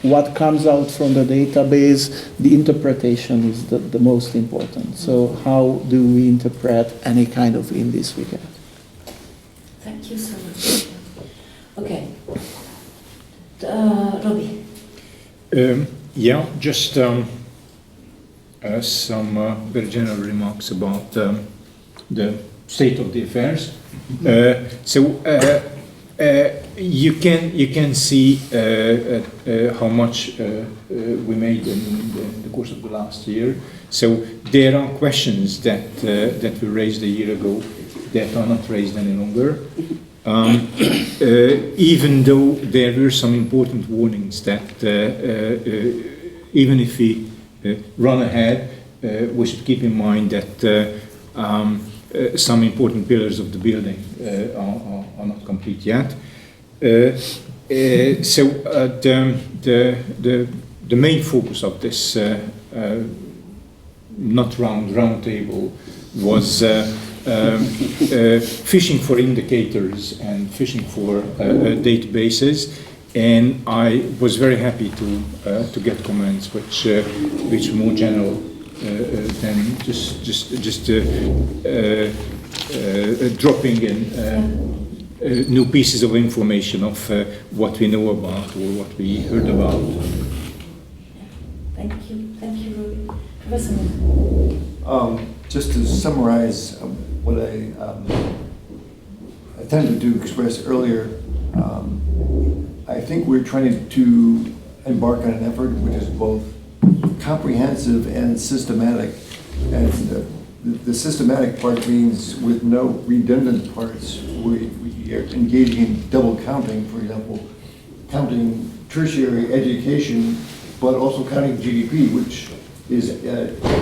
what comes out from the database, the interpretation is the most important. So how do we interpret any kind of indice we get? Thank you so much. Okay. Robbie. Yeah, just some very general remarks about the state of the affairs. You can see how much we made in the course of the last year. So there are questions that were raised a year ago that are not raised any longer. Even though there were some important warnings that even if we run ahead, we should keep in mind that some important pillars of the building are not complete yet. So the main focus of this not round table was fishing for indicators and fishing for databases, and I was very happy to get comments which were more general than just dropping in new pieces of information of what we know about or what we heard about. Thank you, Rory. Professor. Just to summarize what I attempted to express earlier, I think we're trying to embark on an effort which is both comprehensive and systematic. And the systematic part means with no redundant parts. We are engaging in double counting, for example, counting tertiary education, but also counting GDP, which is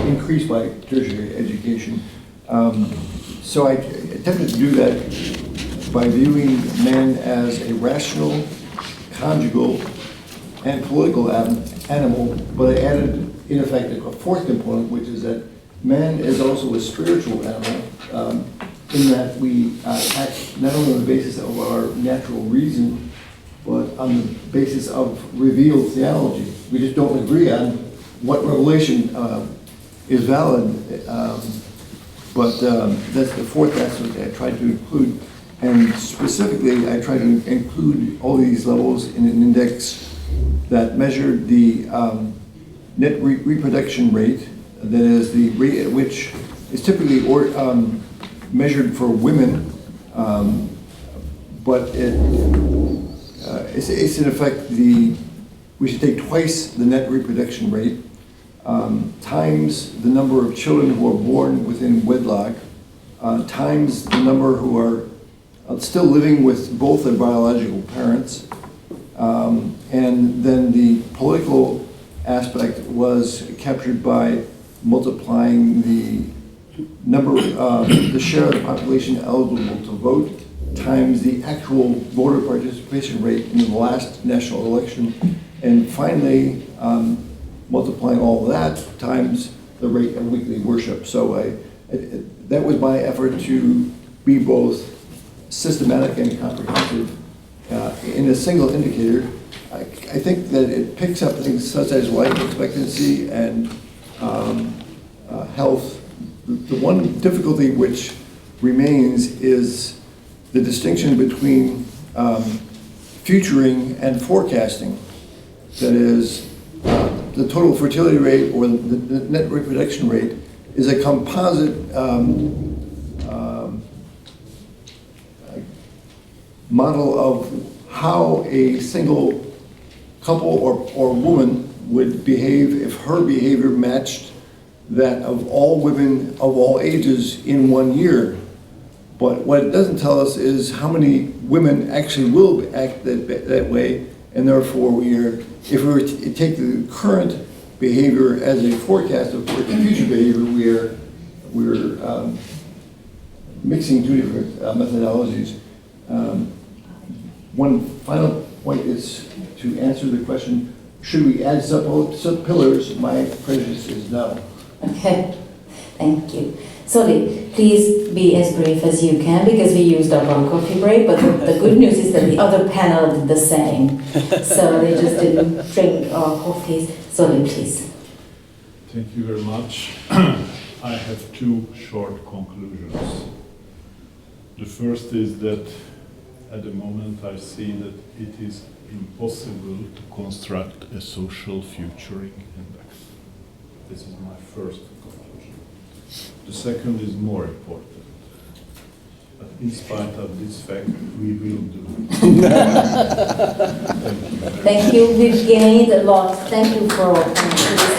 increased by tertiary education. So I attempted to do that by viewing man as a rational, conjugal, and political animal, but I added, in effect, a fourth component, which is that man is also a spiritual animal, in that we act not only on the basis of our natural reason, but on the basis of revealed theology. We just don't agree on what revelation is valid, but that's the fourth aspect I tried to include. And specifically, I tried to include all these levels in an index that measured the net reproduction rate, that is the rate at which is typically measured for women, but it's in effect we should take twice the net reproduction rate times the number of children who are born within wedlock times the number who are still living with both their biological parents, and then the political aspect was captured by multiplying the number, the share of the population eligible to vote times the actual voter participation rate in the last national election, and finally multiplying all of that times the rate of weekly worship. So that was my effort to be both systematic and comprehensive in a single indicator. I think that it picks up things such as life expectancy and health. The one difficulty which remains is the distinction between futuring and forecasting. That is, the total fertility rate or the net reproduction rate is a composite model of how a single couple or woman would behave if her behavior matched that of all women of all ages in 1 year. But what it doesn't tell us is how many women actually will act that way, and therefore if we were to take the current behavior as a forecast of the future behavior, we're mixing two different methodologies. One final point is to answer the question, should we add sub-pillars? My prejudice is no. Okay, thank you. Sorry, please be as brief as you can because we used up our coffee break, but the good news is that the other panel did the same. So they just didn't drink our coffees. Sorry, please. Thank you very much. I have two short conclusions. The first is that at the moment I see that it is impossible to construct a social futuring index. This is my first conclusion. The second is more important. But in spite of this fact, we will do it. Thank you. We've gained a lot. Thank you for coming to this